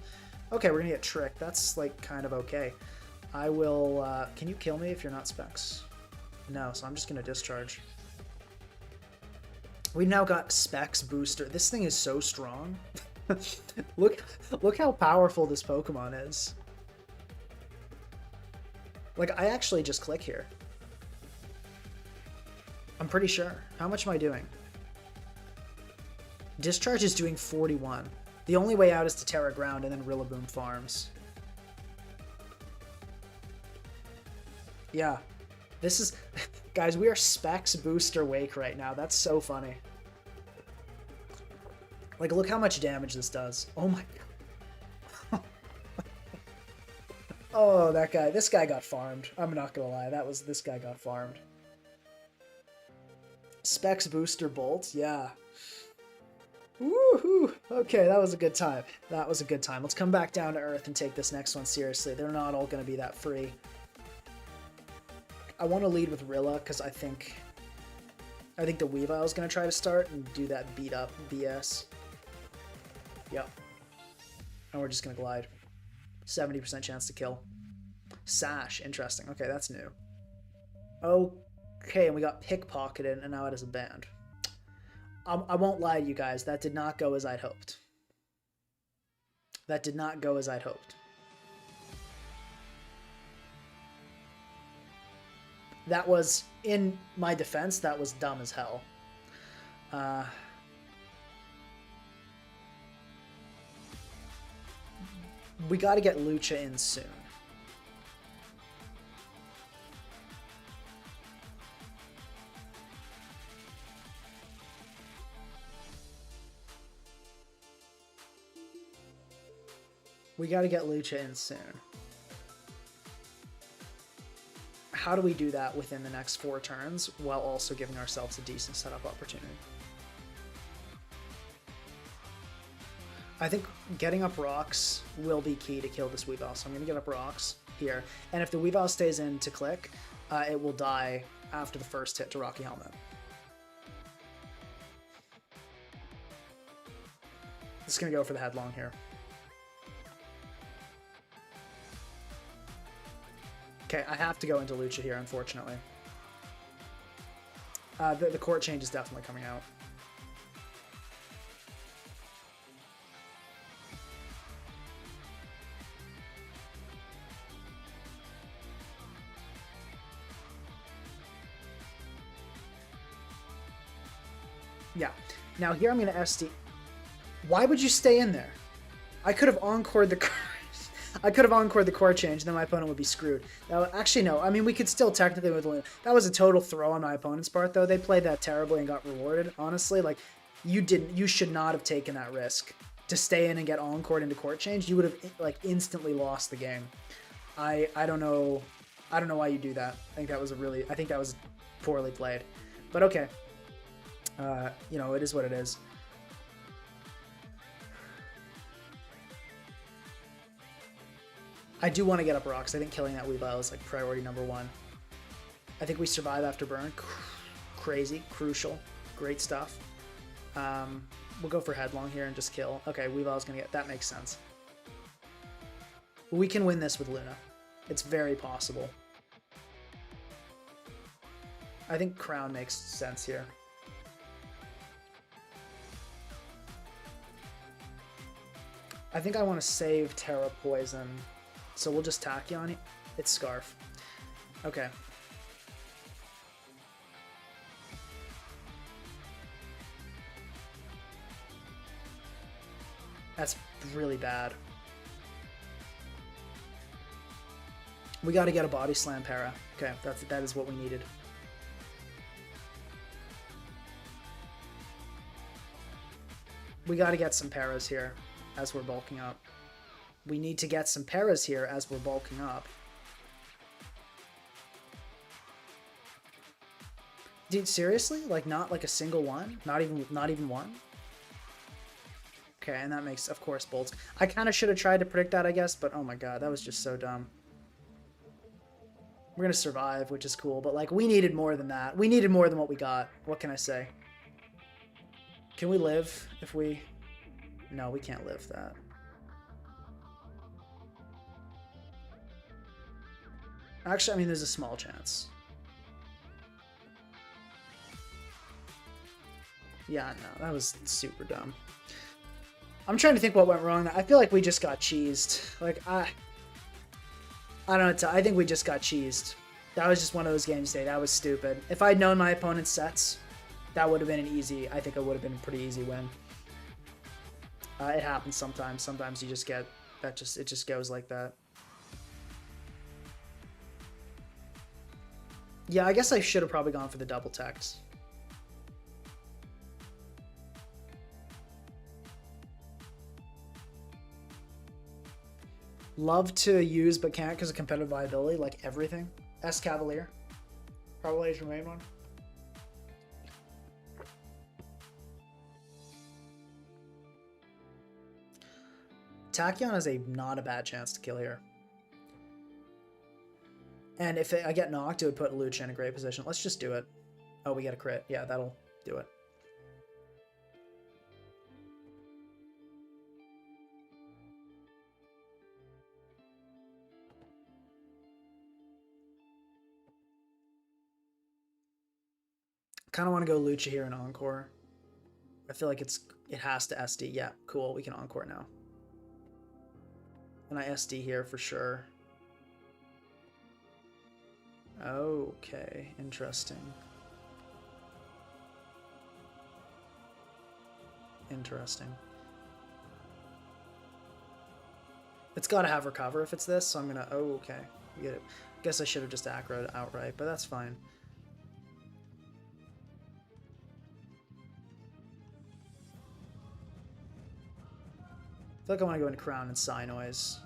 Okay, we're gonna get tricked. That's, like, kind of okay. I will... can you kill me if you're not specs? No, so I'm just gonna discharge. We've now got specs booster. This thing is so strong. Look how powerful this Pokemon is. Like, I actually just click here. I'm pretty sure. How much am I doing? Discharge is doing 41. The only way out is to Terra Ground and then Rillaboom farms. Yeah. This is... Guys, we are specs booster Wake right now. That's so funny. Like, look how much damage this does. Oh my god. Oh, that guy. This guy got farmed. I'm not gonna lie. This guy got farmed. Specs booster bolt. Yeah. Woohoo! Okay, that was a good time. That was a good time. Let's come back down to earth and take this next one seriously. They're not all going to be that free. I want to lead with Rilla because I think the Weavile is going to try to start and do that beat up BS. Yep. And we're just going to glide. 70% chance to kill. Sash. Interesting. Okay, that's new. Okay, and we got pickpocketed and now it is a band. I won't lie to you guys, that did not go as I'd hoped. That did not go as I'd hoped. That was, in my defense, that was dumb as hell. We gotta get Lucha in soon. We got to get Lucha in soon. How do we do that within the next 4 turns while also giving ourselves a decent setup opportunity? I think getting up rocks will be key to kill this Weavile. So I'm going to get up rocks here. And if the Weavile stays in to click, it will die after the first hit to Rocky Helmet. Just going to go for the headlong here. Okay, I have to go into Lucha here, unfortunately. The court change is definitely coming out. Yeah. Now here I'm going to SD. Why would you stay in there? I could have encored the I could have encored the core change, and then my opponent would be screwed. Now, actually, no. I mean, we could still technically with Luna. That was a total throw on my opponent's part, though. They played that terribly and got rewarded. Honestly, like, you should not have taken that risk to stay in and get encored into court change. You would have like instantly lost the game. I don't know why you do that. I think that was poorly played. But okay. You know, it is what it is. I do want to get up rocks. I think killing that Weavile is like priority number 1. I think we survive after burn. Crazy, crucial, great stuff. We'll go for headlong here and just kill. Okay, Weavile's gonna get. That makes sense. We can win this with Luna. It's very possible. I think Crown makes sense here. I think I want to save Terra Poison. So we'll just Tachyon it. It's Scarf. Okay. That's really bad. We got to get a Body Slam Para. Okay, that is what we needed. We got to get some Paras here as we're bulking up. We need to get some Paras here as we're bulking up. Dude, seriously? Like, not like a single one? Not even one? Okay, and that makes, of course, bolts. I kind of should have tried to predict that, I guess, but oh my god, that was just so dumb. We're gonna survive, which is cool, but like, we needed more than that. We needed more than what we got. What can I say? Can we live if we... No, we can't live that. Actually, I mean, there's a small chance. Yeah, no, that was super dumb. I'm trying to think what went wrong. I feel like we just got cheesed. Like, I don't know. I think we just got cheesed. That was just one of those games today. That was stupid. If I'd known my opponent's sets, that would have been an easy... I think it would have been a pretty easy win. It happens sometimes. Sometimes you just get... It just goes like that. Yeah, I guess I should have probably gone for the double text. Love to use but can't because of competitive viability, like everything. S Cavalier. Probably is your main one. Tachyon has not a bad chance to kill here. And if I get knocked, it would put Lucha in a great position. Let's just do it. Oh, we get a crit. Yeah, that'll do it. Kind of want to go Lucha here and Encore. I feel like it has to SD. Yeah, cool. We can Encore now. And I SD here for sure. Okay, interesting. Interesting. It's got to have recover if it's this, so I'm gonna. Oh, okay. We get it. Guess I should have just aggroed outright, but that's fine. I feel like I want to go into Crown and Psy Noise.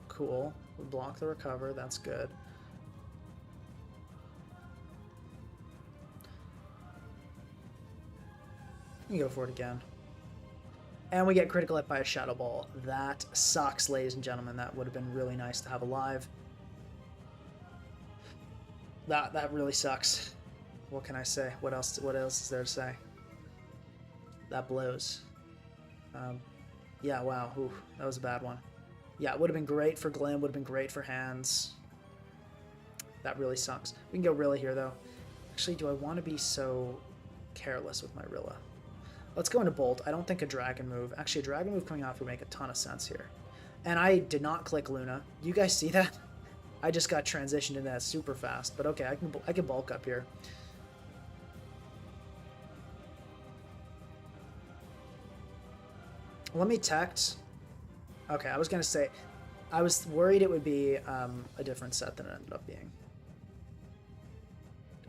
Cool. We block the recover. That's good. We can go for it again. And we get critical hit by a Shadow Ball. That sucks, ladies and gentlemen. That would have been really nice to have alive. That really sucks. What can I say? What else is there to say? That blows. Yeah, wow. Ooh, that was a bad one. Yeah, it would have been great for Glim. Would have been great for hands. That really sucks. We can go Rilla here, though. Actually, do I want to be so careless with my Rilla? Let's go into Bolt. I don't think a Dragon move. Actually, a Dragon move coming off would make a ton of sense here. And I did not click Luna. You guys see that? I just got transitioned into that super fast. But okay, I can bulk up here. Let me tect. Okay, I was going to say, I was worried it would be a different set than it ended up being.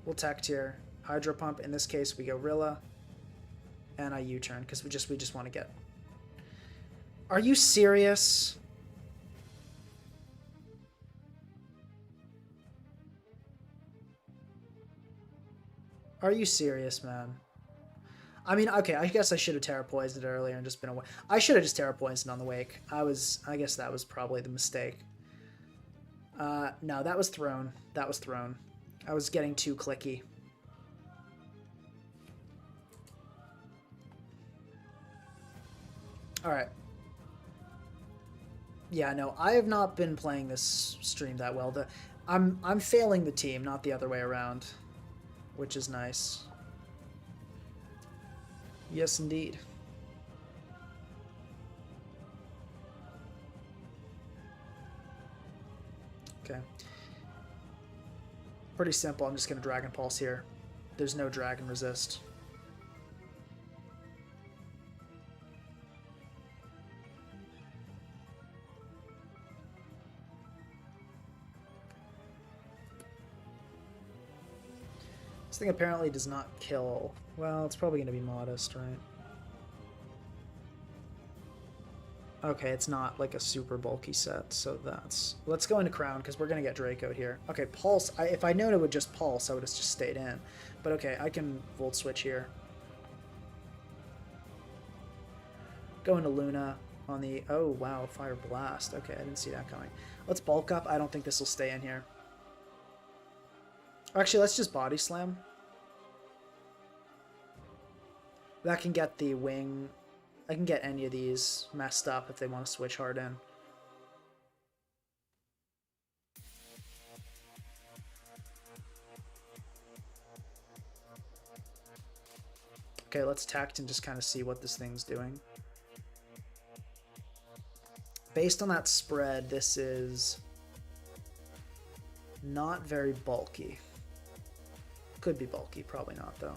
We'll tect here. Hydro Pump. In this case, we go Rilla. And I U-turn, because we just want to get... Are you serious? Are you serious, man? I mean, okay, I guess I should have Terra Poisoned earlier and just been away. I should have just Terra Poisoned on the Wake. I guess that was probably the mistake. No, that was thrown. That was thrown. I was getting too clicky. Alright. Yeah, no, I have not been playing this stream that well. I'm failing the team, not the other way around. Which is nice. Yes, indeed. Okay. Pretty simple. I'm just going to Dragon Pulse here. There's no Dragon Resist. This thing apparently does not kill. Well, it's probably going to be modest, right? Okay, it's not like a super bulky set, so that's... Let's go into Crown, because we're going to get Draco'd here. Okay, Pulse. If I known it would just Pulse, I would have just stayed in. But okay, I can Volt Switch here. Go into Luna on the... Oh, wow, Fire Blast. Okay, I didn't see that coming. Let's bulk up. I don't think this will stay in here. Actually, let's just Body Slam. That can get the wing... I can get any of these messed up if they want to switch hard in. Okay, let's tact and just kind of see what this thing's doing. Based on that spread, this is not very bulky. Could be bulky, probably not though.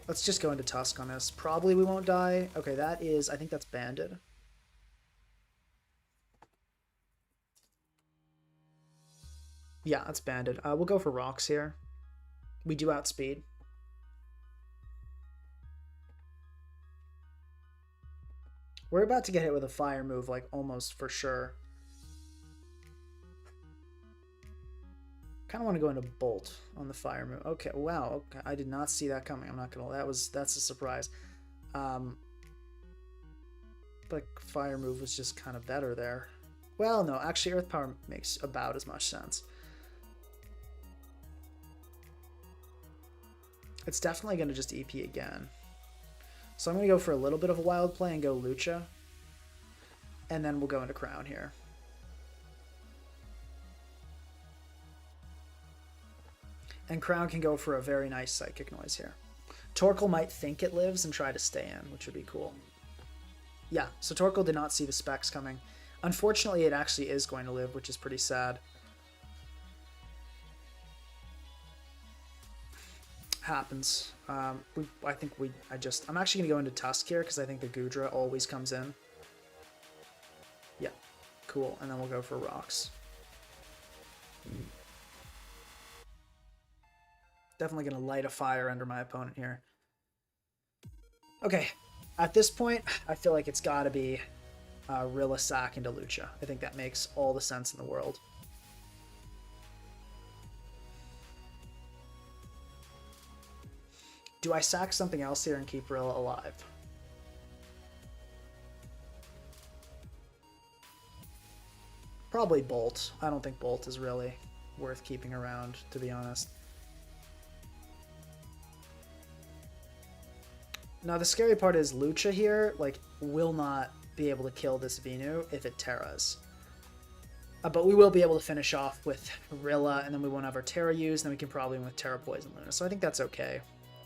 Let's just go into Tusk on this. Probably we won't die. Okay, that is... I think that's banded. Yeah, that's banded. We'll go for Rocks here. We do outspeed. We're about to get hit with a fire move, like, almost for sure. Kind of want to go into Bolt on the fire move. Okay, wow. Okay. I did not see that coming. I'm not gonna. That's a surprise. But fire move was just kind of better there. Well, no, actually, Earth Power makes about as much sense. It's definitely going to just EP again. So I'm going to go for a little bit of a wild play and go Lucha. And then we'll go into Crown here. And Crown can go for a very nice Psychic Noise here. Torkoal might think it lives and try to stay in, which would be cool. Yeah, so Torkoal did not see the specs coming. Unfortunately, it actually is going to live, which is pretty sad. Happens. I'm actually gonna go into Tusk here because I think the Gudra always comes in. Yeah, cool. And then we'll go for rocks. Definitely gonna light a fire under my opponent here. Okay, at this point, I feel like it's gotta be Rilla sack into Lucha. I think that makes all the sense in the world. Do I sack something else here and keep Rilla alive? Probably Bolt. I don't think Bolt is really worth keeping around, to be honest. Now, the scary part is Lucha here, like, will not be able to kill this Venu if it Terras. But we will be able to finish off with Rilla, and then we won't have our Terra used, and then we can probably win with Terra Poison Luna. So I think that's okay.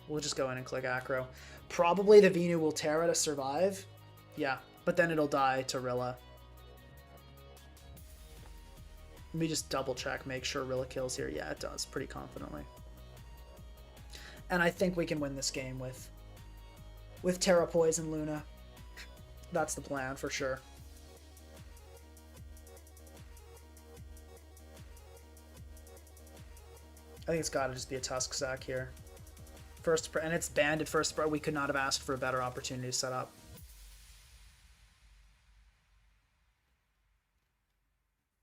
We'll just go in and click Acro. Probably the Venu will Terra to survive. Yeah, but then it'll die to Rilla. Let me just double check, make sure Rilla kills here. Yeah, it does, pretty confidently. And I think we can win this game with Terra Poison Luna. That's the plan for sure. I think it's got to just be a Tusk sack here. And it's banded first, but we could not have asked for a better opportunity to set up.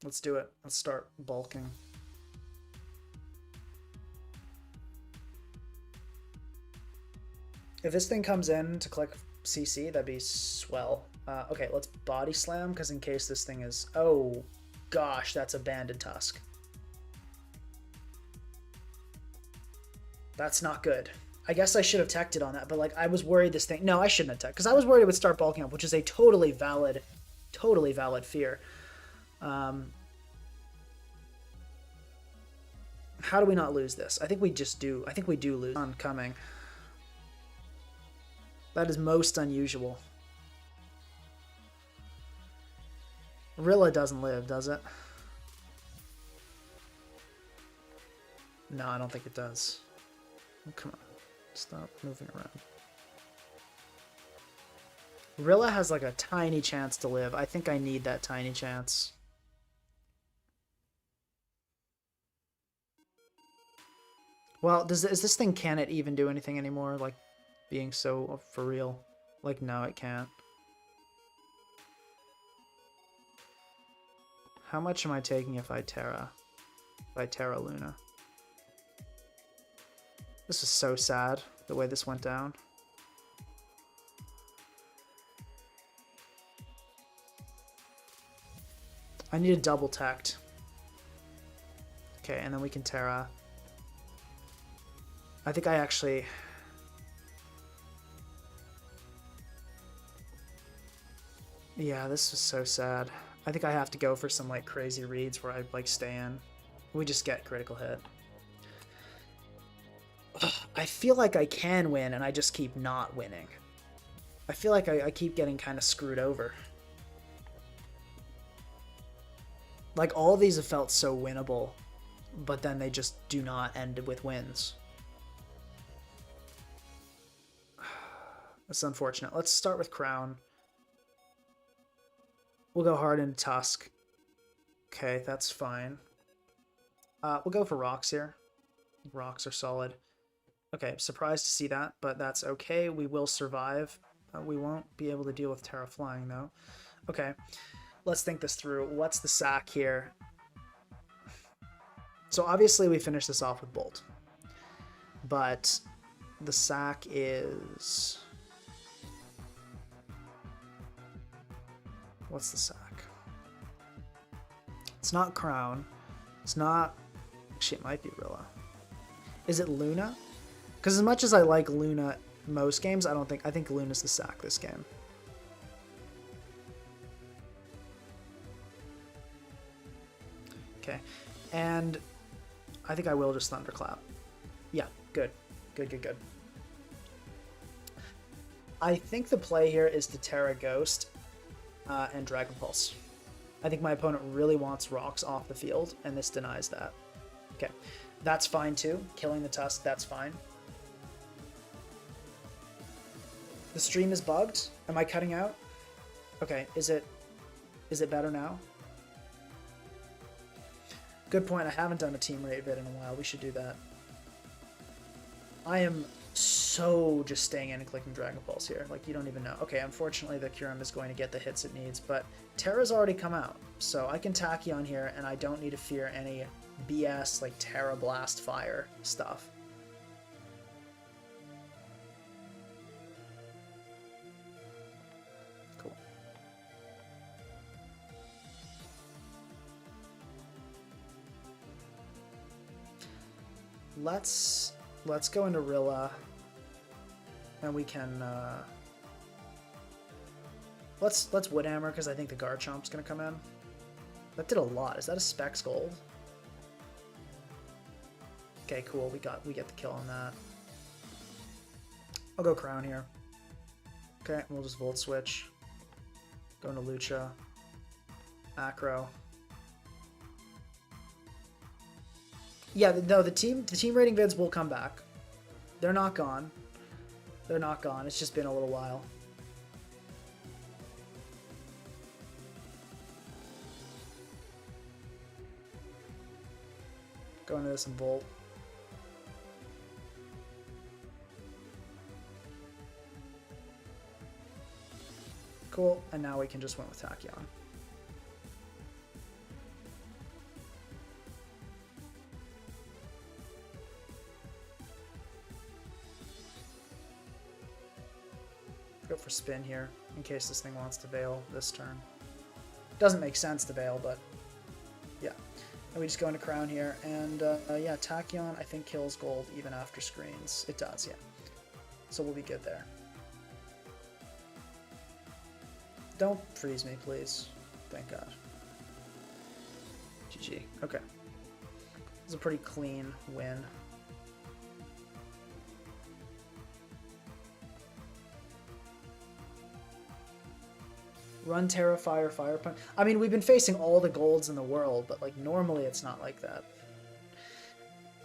Let's do it. Let's start bulking. If this thing comes in to click CC, that'd be swell. Okay, let's body slam, because in case this thing is... Oh, gosh, that's a banded Tusk. That's not good. I guess I should have teched it on that, but like I was worried this thing... No, I shouldn't have teched, because I was worried it would start bulking up, which is a totally valid fear. How do we not lose this? I think we just do. I think we do lose. Oncoming. That is most unusual. Rilla doesn't live, does it? No, I don't think it does. Oh, come on. Stop moving around. Rilla has like a tiny chance to live. I think I need that tiny chance. Well, is this thing, can it even do anything anymore? Like, being so for real? Like, no, it can't. How much am I taking if I Terra? If I Terra Luna? This is so sad, the way this went down. I need a double tect. Okay, and then we can Terra. I think I actually... Yeah, this was so sad. I think I have to go for some like crazy reads where I like stay in. We just get critical hit. Ugh, I feel like I can win and I just keep not winning. I feel like I keep getting kind of screwed over. Like all of these have felt so winnable, but then they just do not end with wins. That's unfortunate. Let's start with Crown. We'll go hard into Tusk. Okay, that's fine. We'll go for rocks here. Rocks are solid. Okay, surprised to see that, but that's okay. We will survive. We won't be able to deal with Terra flying though. Okay, let's think this through. What's the sack here? So obviously we finish this off with Bolt, but the sack is... What's the sack? It's not Crown. It's not... Actually, it might be Rilla. Is it Luna? Because as much as I like Luna most games, I think Luna's the sack this game. Okay, and I think I will just Thunderclap. Yeah, good. Good. I think the play here is to Terra Ghost and Dragon Pulse. I think my opponent really wants rocks off the field, and this denies that. Okay, that's fine too. Killing the Tusk, that's fine. The stream is bugged. Am I cutting out? Okay, is it better now? Good point. I haven't done a team rate vid in a while. We should do that. I am so just staying in and clicking Dragon Pulse here. Like, you don't even know. Okay, unfortunately, the Kyurem is going to get the hits it needs, but Terra's already come out. So I can Tachyon here, and I don't need to fear any BS, like, Terra Blast Fire stuff. Cool. Let's go into Rilla, and we can let's Woodhammer, because I think the Garchomp's gonna come in. That did a lot. Is that a Specs Gold? Okay, cool. We get the kill on that. I'll go Crown here. Okay, we'll just Volt Switch. Go into Lucha. Acro. Yeah, no, the team rating vids will come back. They're not gone. They're not gone. It's just been a little while. Go into this and Volt. Cool, and now we can just win with Tachyon. Go for spin here, in case this thing wants to Veil this turn. Doesn't make sense to Veil, but yeah. And we just go into Crown here, and yeah, Tachyon I think kills gold even after screens. It does, yeah. So we'll be good there. Don't freeze me, please. Thank God. GG. Okay. It was a pretty clean win. Run Terra, Fire Punch. I mean, we've been facing all the golds in the world, but like normally it's not like that.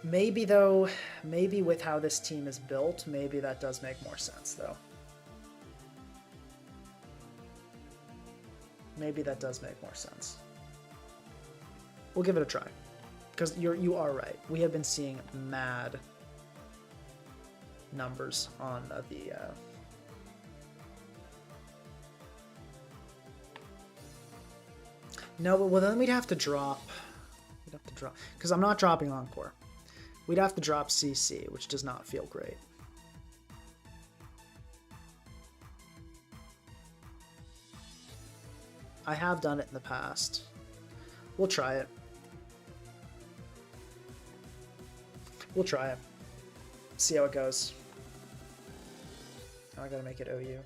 Maybe though, maybe with how this team is built, maybe that does make more sense though. Maybe that does make more sense. We'll give it a try, because you are right. We have been seeing mad numbers on the. No, but well then we'd have to drop. We'd have to drop, because I'm not dropping Encore. We'd have to drop CC, which does not feel great. I have done it in the past. We'll try it. We'll try it. See how it goes. Now I gotta make it OU.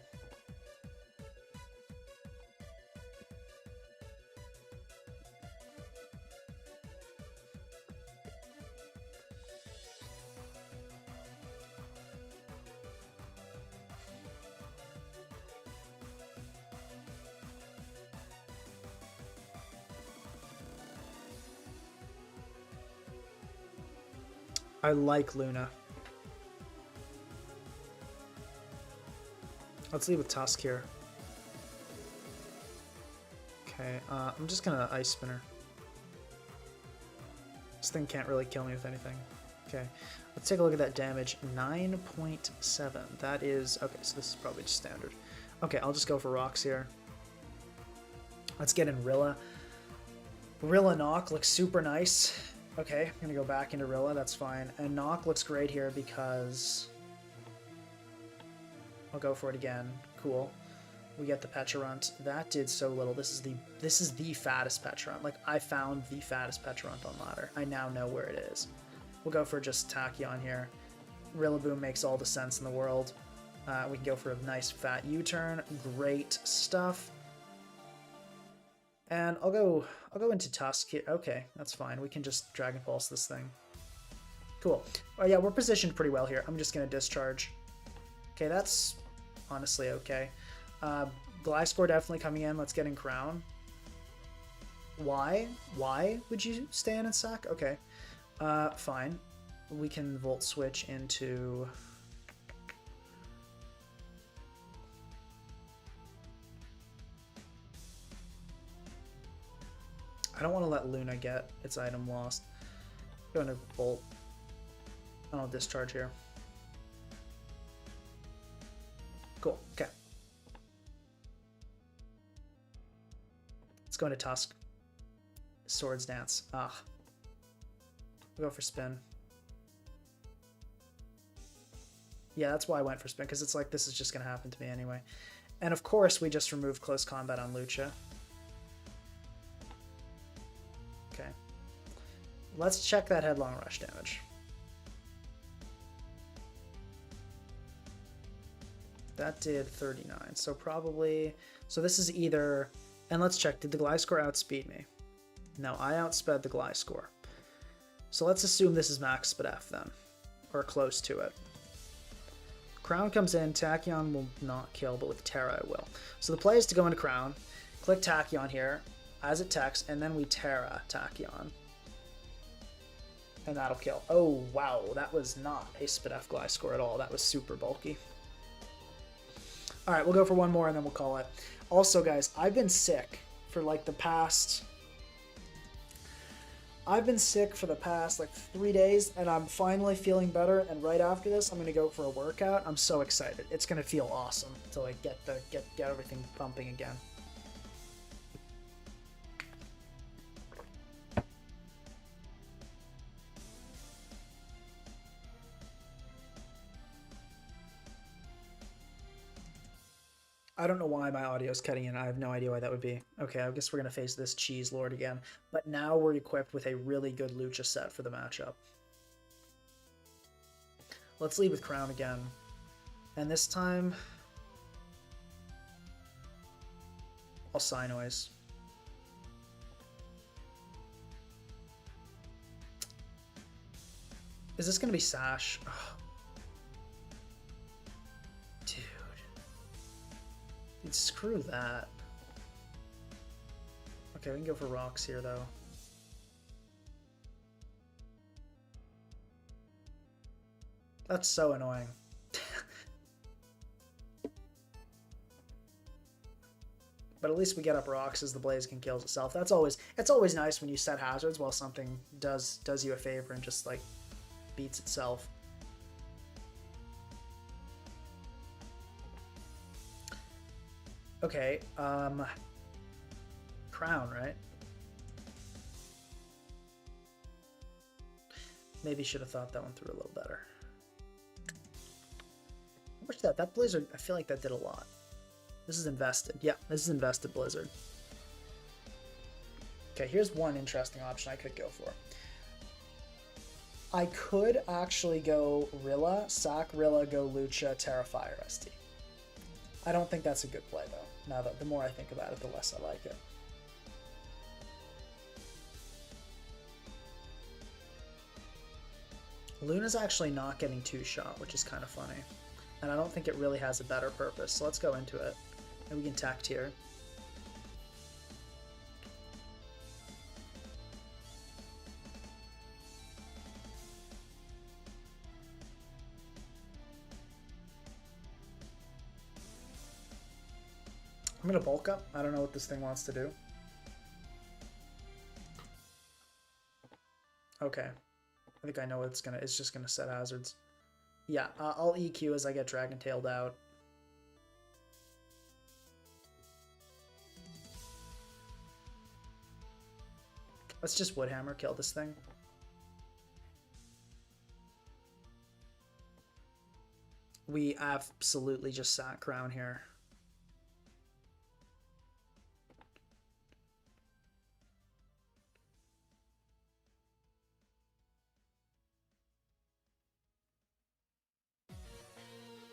I like Luna. Let's leave with Tusk here. Okay, I'm just gonna Ice Spinner. This thing can't really kill me with anything. Okay, let's take a look at that damage. 9.7. That is... Okay, so this is probably just standard. Okay, I'll just go for rocks here. Let's get in Rilla. Rilla Knock looks super nice. Okay, I'm gonna go back into Rilla, that's fine. And Knock looks great here because I'll go for it again. Cool. We get the Pecharunt. That did so little. This is the fattest Pecharunt. Like, I found the fattest Pecharunt on ladder. I now know where it is. We'll go for just Tachyon here. Rillaboom makes all the sense in the world. We can go for a nice fat U-turn. Great stuff. And I'll go into Tusk here. Okay, that's fine. We can just Dragon Pulse this thing. Cool. Oh yeah, we're positioned pretty well here. I'm just gonna discharge. Okay, that's honestly okay. Gliscor definitely coming in. Let's get in Crown. Why? Why would you stay in and sack? Okay. Fine. We can Volt Switch into... I don't want to let Luna get its item lost. Go into Volt. And I'll discharge here. Cool. Okay. Let's go into Tusk. Swords Dance. Ah. We'll go for Spin. Yeah, that's why I went for Spin, because it's like this is just going to happen to me anyway. And of course, we just removed Close Combat on Lucha. Okay. Let's check that Headlong Rush damage. That did 39, so probably... So this is either... And let's check, did the Gliscor outspeed me? No, I outsped the Gliscor. So let's assume this is max speed F then, or close to it. Crown comes in, Tachyon will not kill, but with Terra it will. So the play is to go into Crown, click Tachyon here, as it techs, and then we Terra Tachyon. And that'll kill. Oh wow, that was not a speed F Gliscor at all, that was super bulky. Alright, we'll go for one more and then we'll call it. Also guys, I've been sick for like the past... I've been sick for the past like 3 days and I'm finally feeling better, and right after this I'm gonna go for a workout. I'm so excited. It's gonna feel awesome to like get everything pumping again. I don't know why my audio is cutting in. I have no idea why that would be. Okay, I guess we're going to face this Cheese Lord again. But now we're equipped with a really good Lucha set for the matchup. Let's lead with Crown again. And this time... I'll Psynoise. Is this going to be Sash? Ugh. Screw that. Okay, we can go for rocks here, though. That's so annoying. But at least we get up rocks as the Blaziken kills itself. It's always nice when you set hazards while something does you a favor and just like beats itself. Okay, Crown, right? Maybe should have thought that one through a little better. How much that Blizzard, I feel like that did a lot. This is invested. Yeah, this is invested Blizzard. Okay, here's one interesting option I could go for. I could actually go Rilla, sack Rilla, go Lucha, Terrafire ST. I don't think that's a good play, though. Now that the more I think about it, the less I like it. Luna's actually not getting two-shot, which is kind of funny. And I don't think it really has a better purpose, so let's go into it. And we can tact here. I'm gonna bulk up. I don't know what this thing wants to do. Okay. I think I know what it's gonna... It's just gonna set hazards. Yeah, I'll EQ as I get Dragon Tailed out. Let's just Woodhammer, kill this thing. We absolutely just sat Crown here.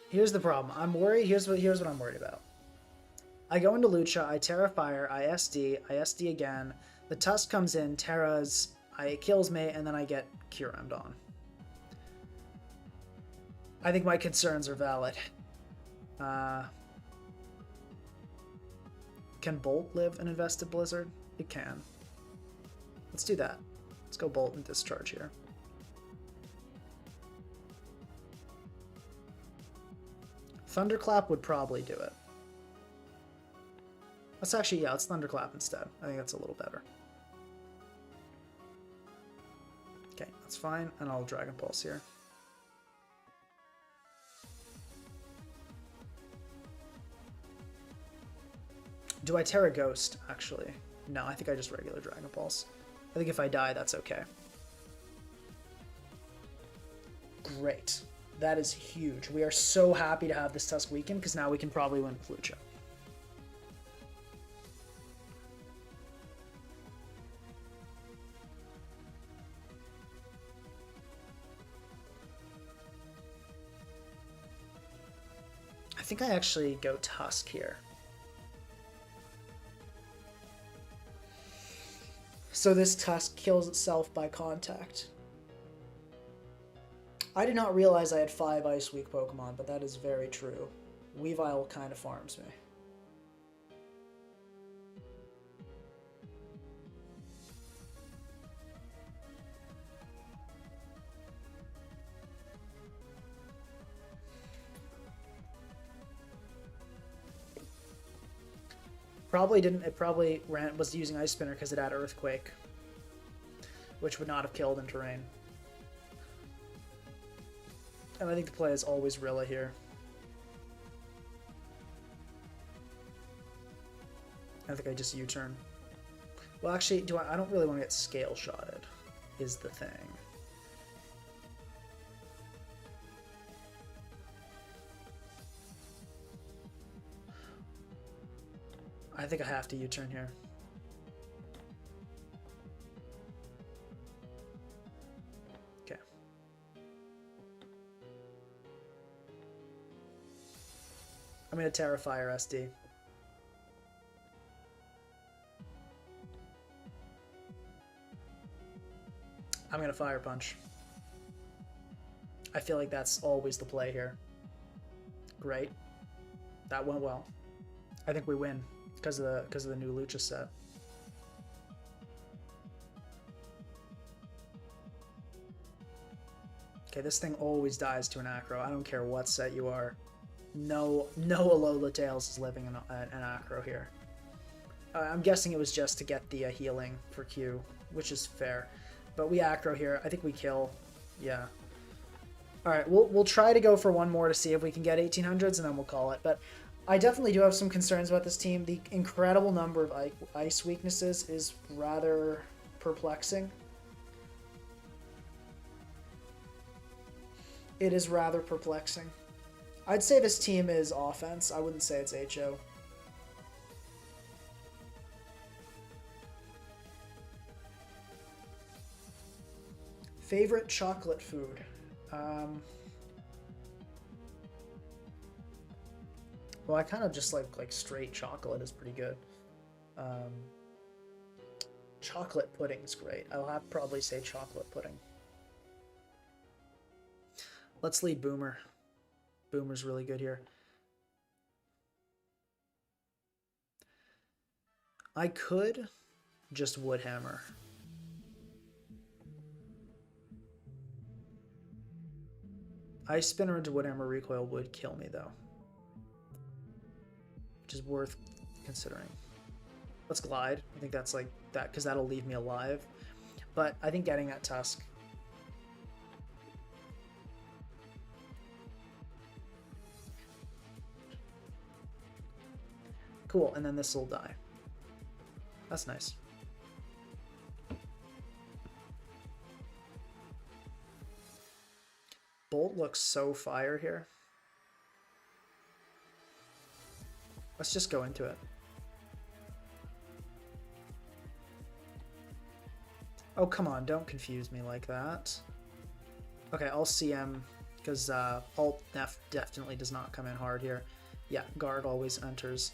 Here's the problem. I'm worried. Here's what I'm worried about. I go into Lucha, I Terra Fire, I SD again. The Tusk comes in, Terra's, it kills me, and then I get Curammed on. I think my concerns are valid. Can Bolt live an Invested Blizzard? It can. Let's do that. Let's go Bolt and Discharge here. Thunderclap would probably do it. Let's actually, yeah, let's Thunderclap instead. I think that's a little better. Okay, that's fine, and I'll Dragon Pulse here. Do I Terra Ghost, actually? No, I think I just regular Dragon Pulse. I think if I die, that's okay. Great. That is huge. We are so happy to have this Tusk weakened, because now we can probably win with Lucha. I think I actually go Tusk here. So this Tusk kills itself by contact. I did not realize I had 5 Ice Weak Pokemon, but that is very true. Weavile kind of farms me. Probably didn't. It probably was using Ice Spinner because it had Earthquake, which would not have killed in terrain. And I think the play is always Rilla here. I think I just U-turn. Well, actually, I don't really want to get Scale Shotted, is the thing. I think I have to U-turn here. Okay. I'm gonna Terra Fire SD. I'm gonna Fire Punch. I feel like that's always the play here. Great. That went well. I think we win because of the new Lucha set. Okay, this thing always dies to an Acro. I don't care what set you are. No Alola Tails is living in an Acro here. I'm guessing it was just to get the healing for Q, which is fair. But we Acro here. I think we kill. Yeah. All right, we'll try to go for one more to see if we can get 1800s, and then we'll call it. But I definitely do have some concerns about this team. The incredible number of ice weaknesses is rather perplexing. It is rather perplexing. I'd say this team is offense. I wouldn't say it's HO. Favorite chocolate food? Well, I kind of just like straight chocolate is pretty good. Chocolate pudding is great. I'll have to probably say chocolate pudding. Let's lead Boomer. Boomer's really good here. I could just Woodhammer. Ice Spinner into Woodhammer recoil would kill me though, which is worth considering. Let's Glide. I think that's like that because that'll leave me alive. But I think getting that Tusk. Cool, and then this will die. That's nice. Bolt looks so fire here. Let's just go into it. Oh, come on, don't confuse me like that. Okay, I'll CM, because Alt definitely does not come in hard here. Yeah, guard always enters.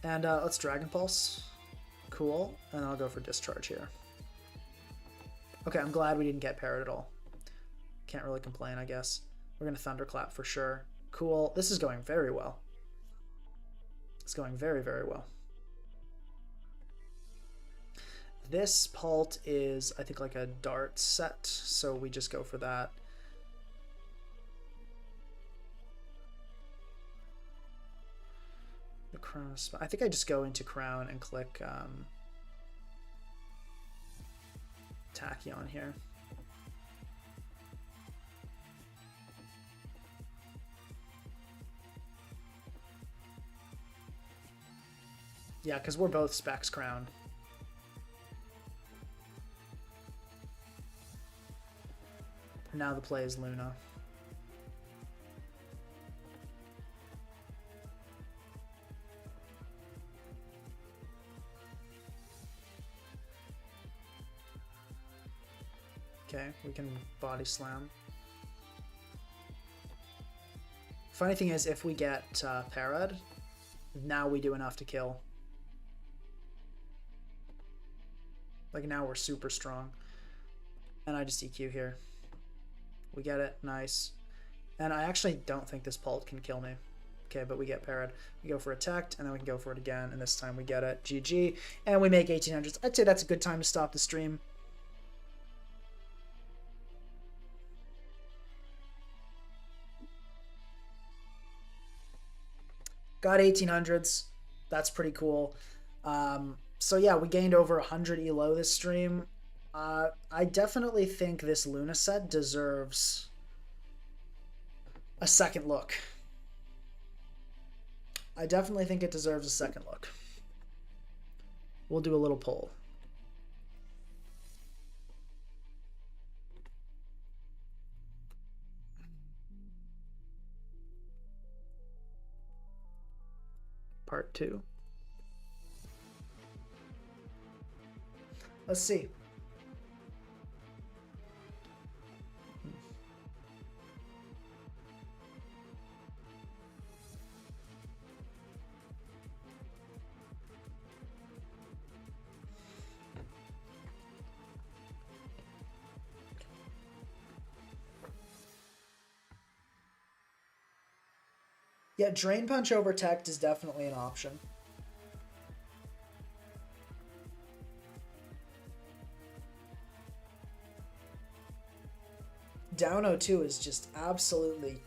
And let's Dragon Pulse. Cool, and I'll go for Discharge here. Okay, I'm glad we didn't get parried at all. Can't really complain, I guess. We're going to Thunderclap for sure. Cool, this is going very well. It's going very, very well. This Pult is, I think, like a dart set, so we just go for that. The Crown, I think I just go into Crown and click Tachyon here. Yeah, because we're both Specs Crown. Now the play is Luna. Okay, we can body slam. Funny thing is, if we get parried, now we do enough to kill. Like now we're super strong. And I just EQ here. We get it, nice. And I actually don't think this Pult can kill me. Okay, but we get parried. We go for attacked, and then we can go for it again, and this time we get it. GG. And we make 1800s. I'd say that's a good time to stop the stream. Got 1800s. That's pretty cool. So yeah, we gained over 100 elo this stream. I definitely think this Luna set deserves a second look. I definitely think it deserves a second look. We'll do a little poll. Part 2. Let's see. Yeah, Drain Punch over Tech is definitely an option. Down02 is just absolutely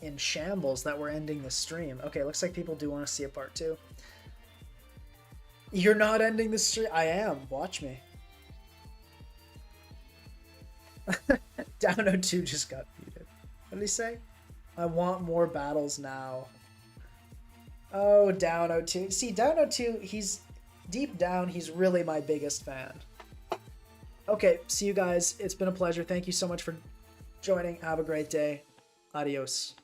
in shambles that we're ending the stream. Okay, looks like people do want to see a part 2. You're not ending the stream? I am. Watch me. Down02 just got muted. What did he say? I want more battles now. Oh, Down02. See, Down02, he's deep down, he's really my biggest fan. Okay, see you guys. It's been a pleasure. Thank you so much for joining. Have a great day. Adios.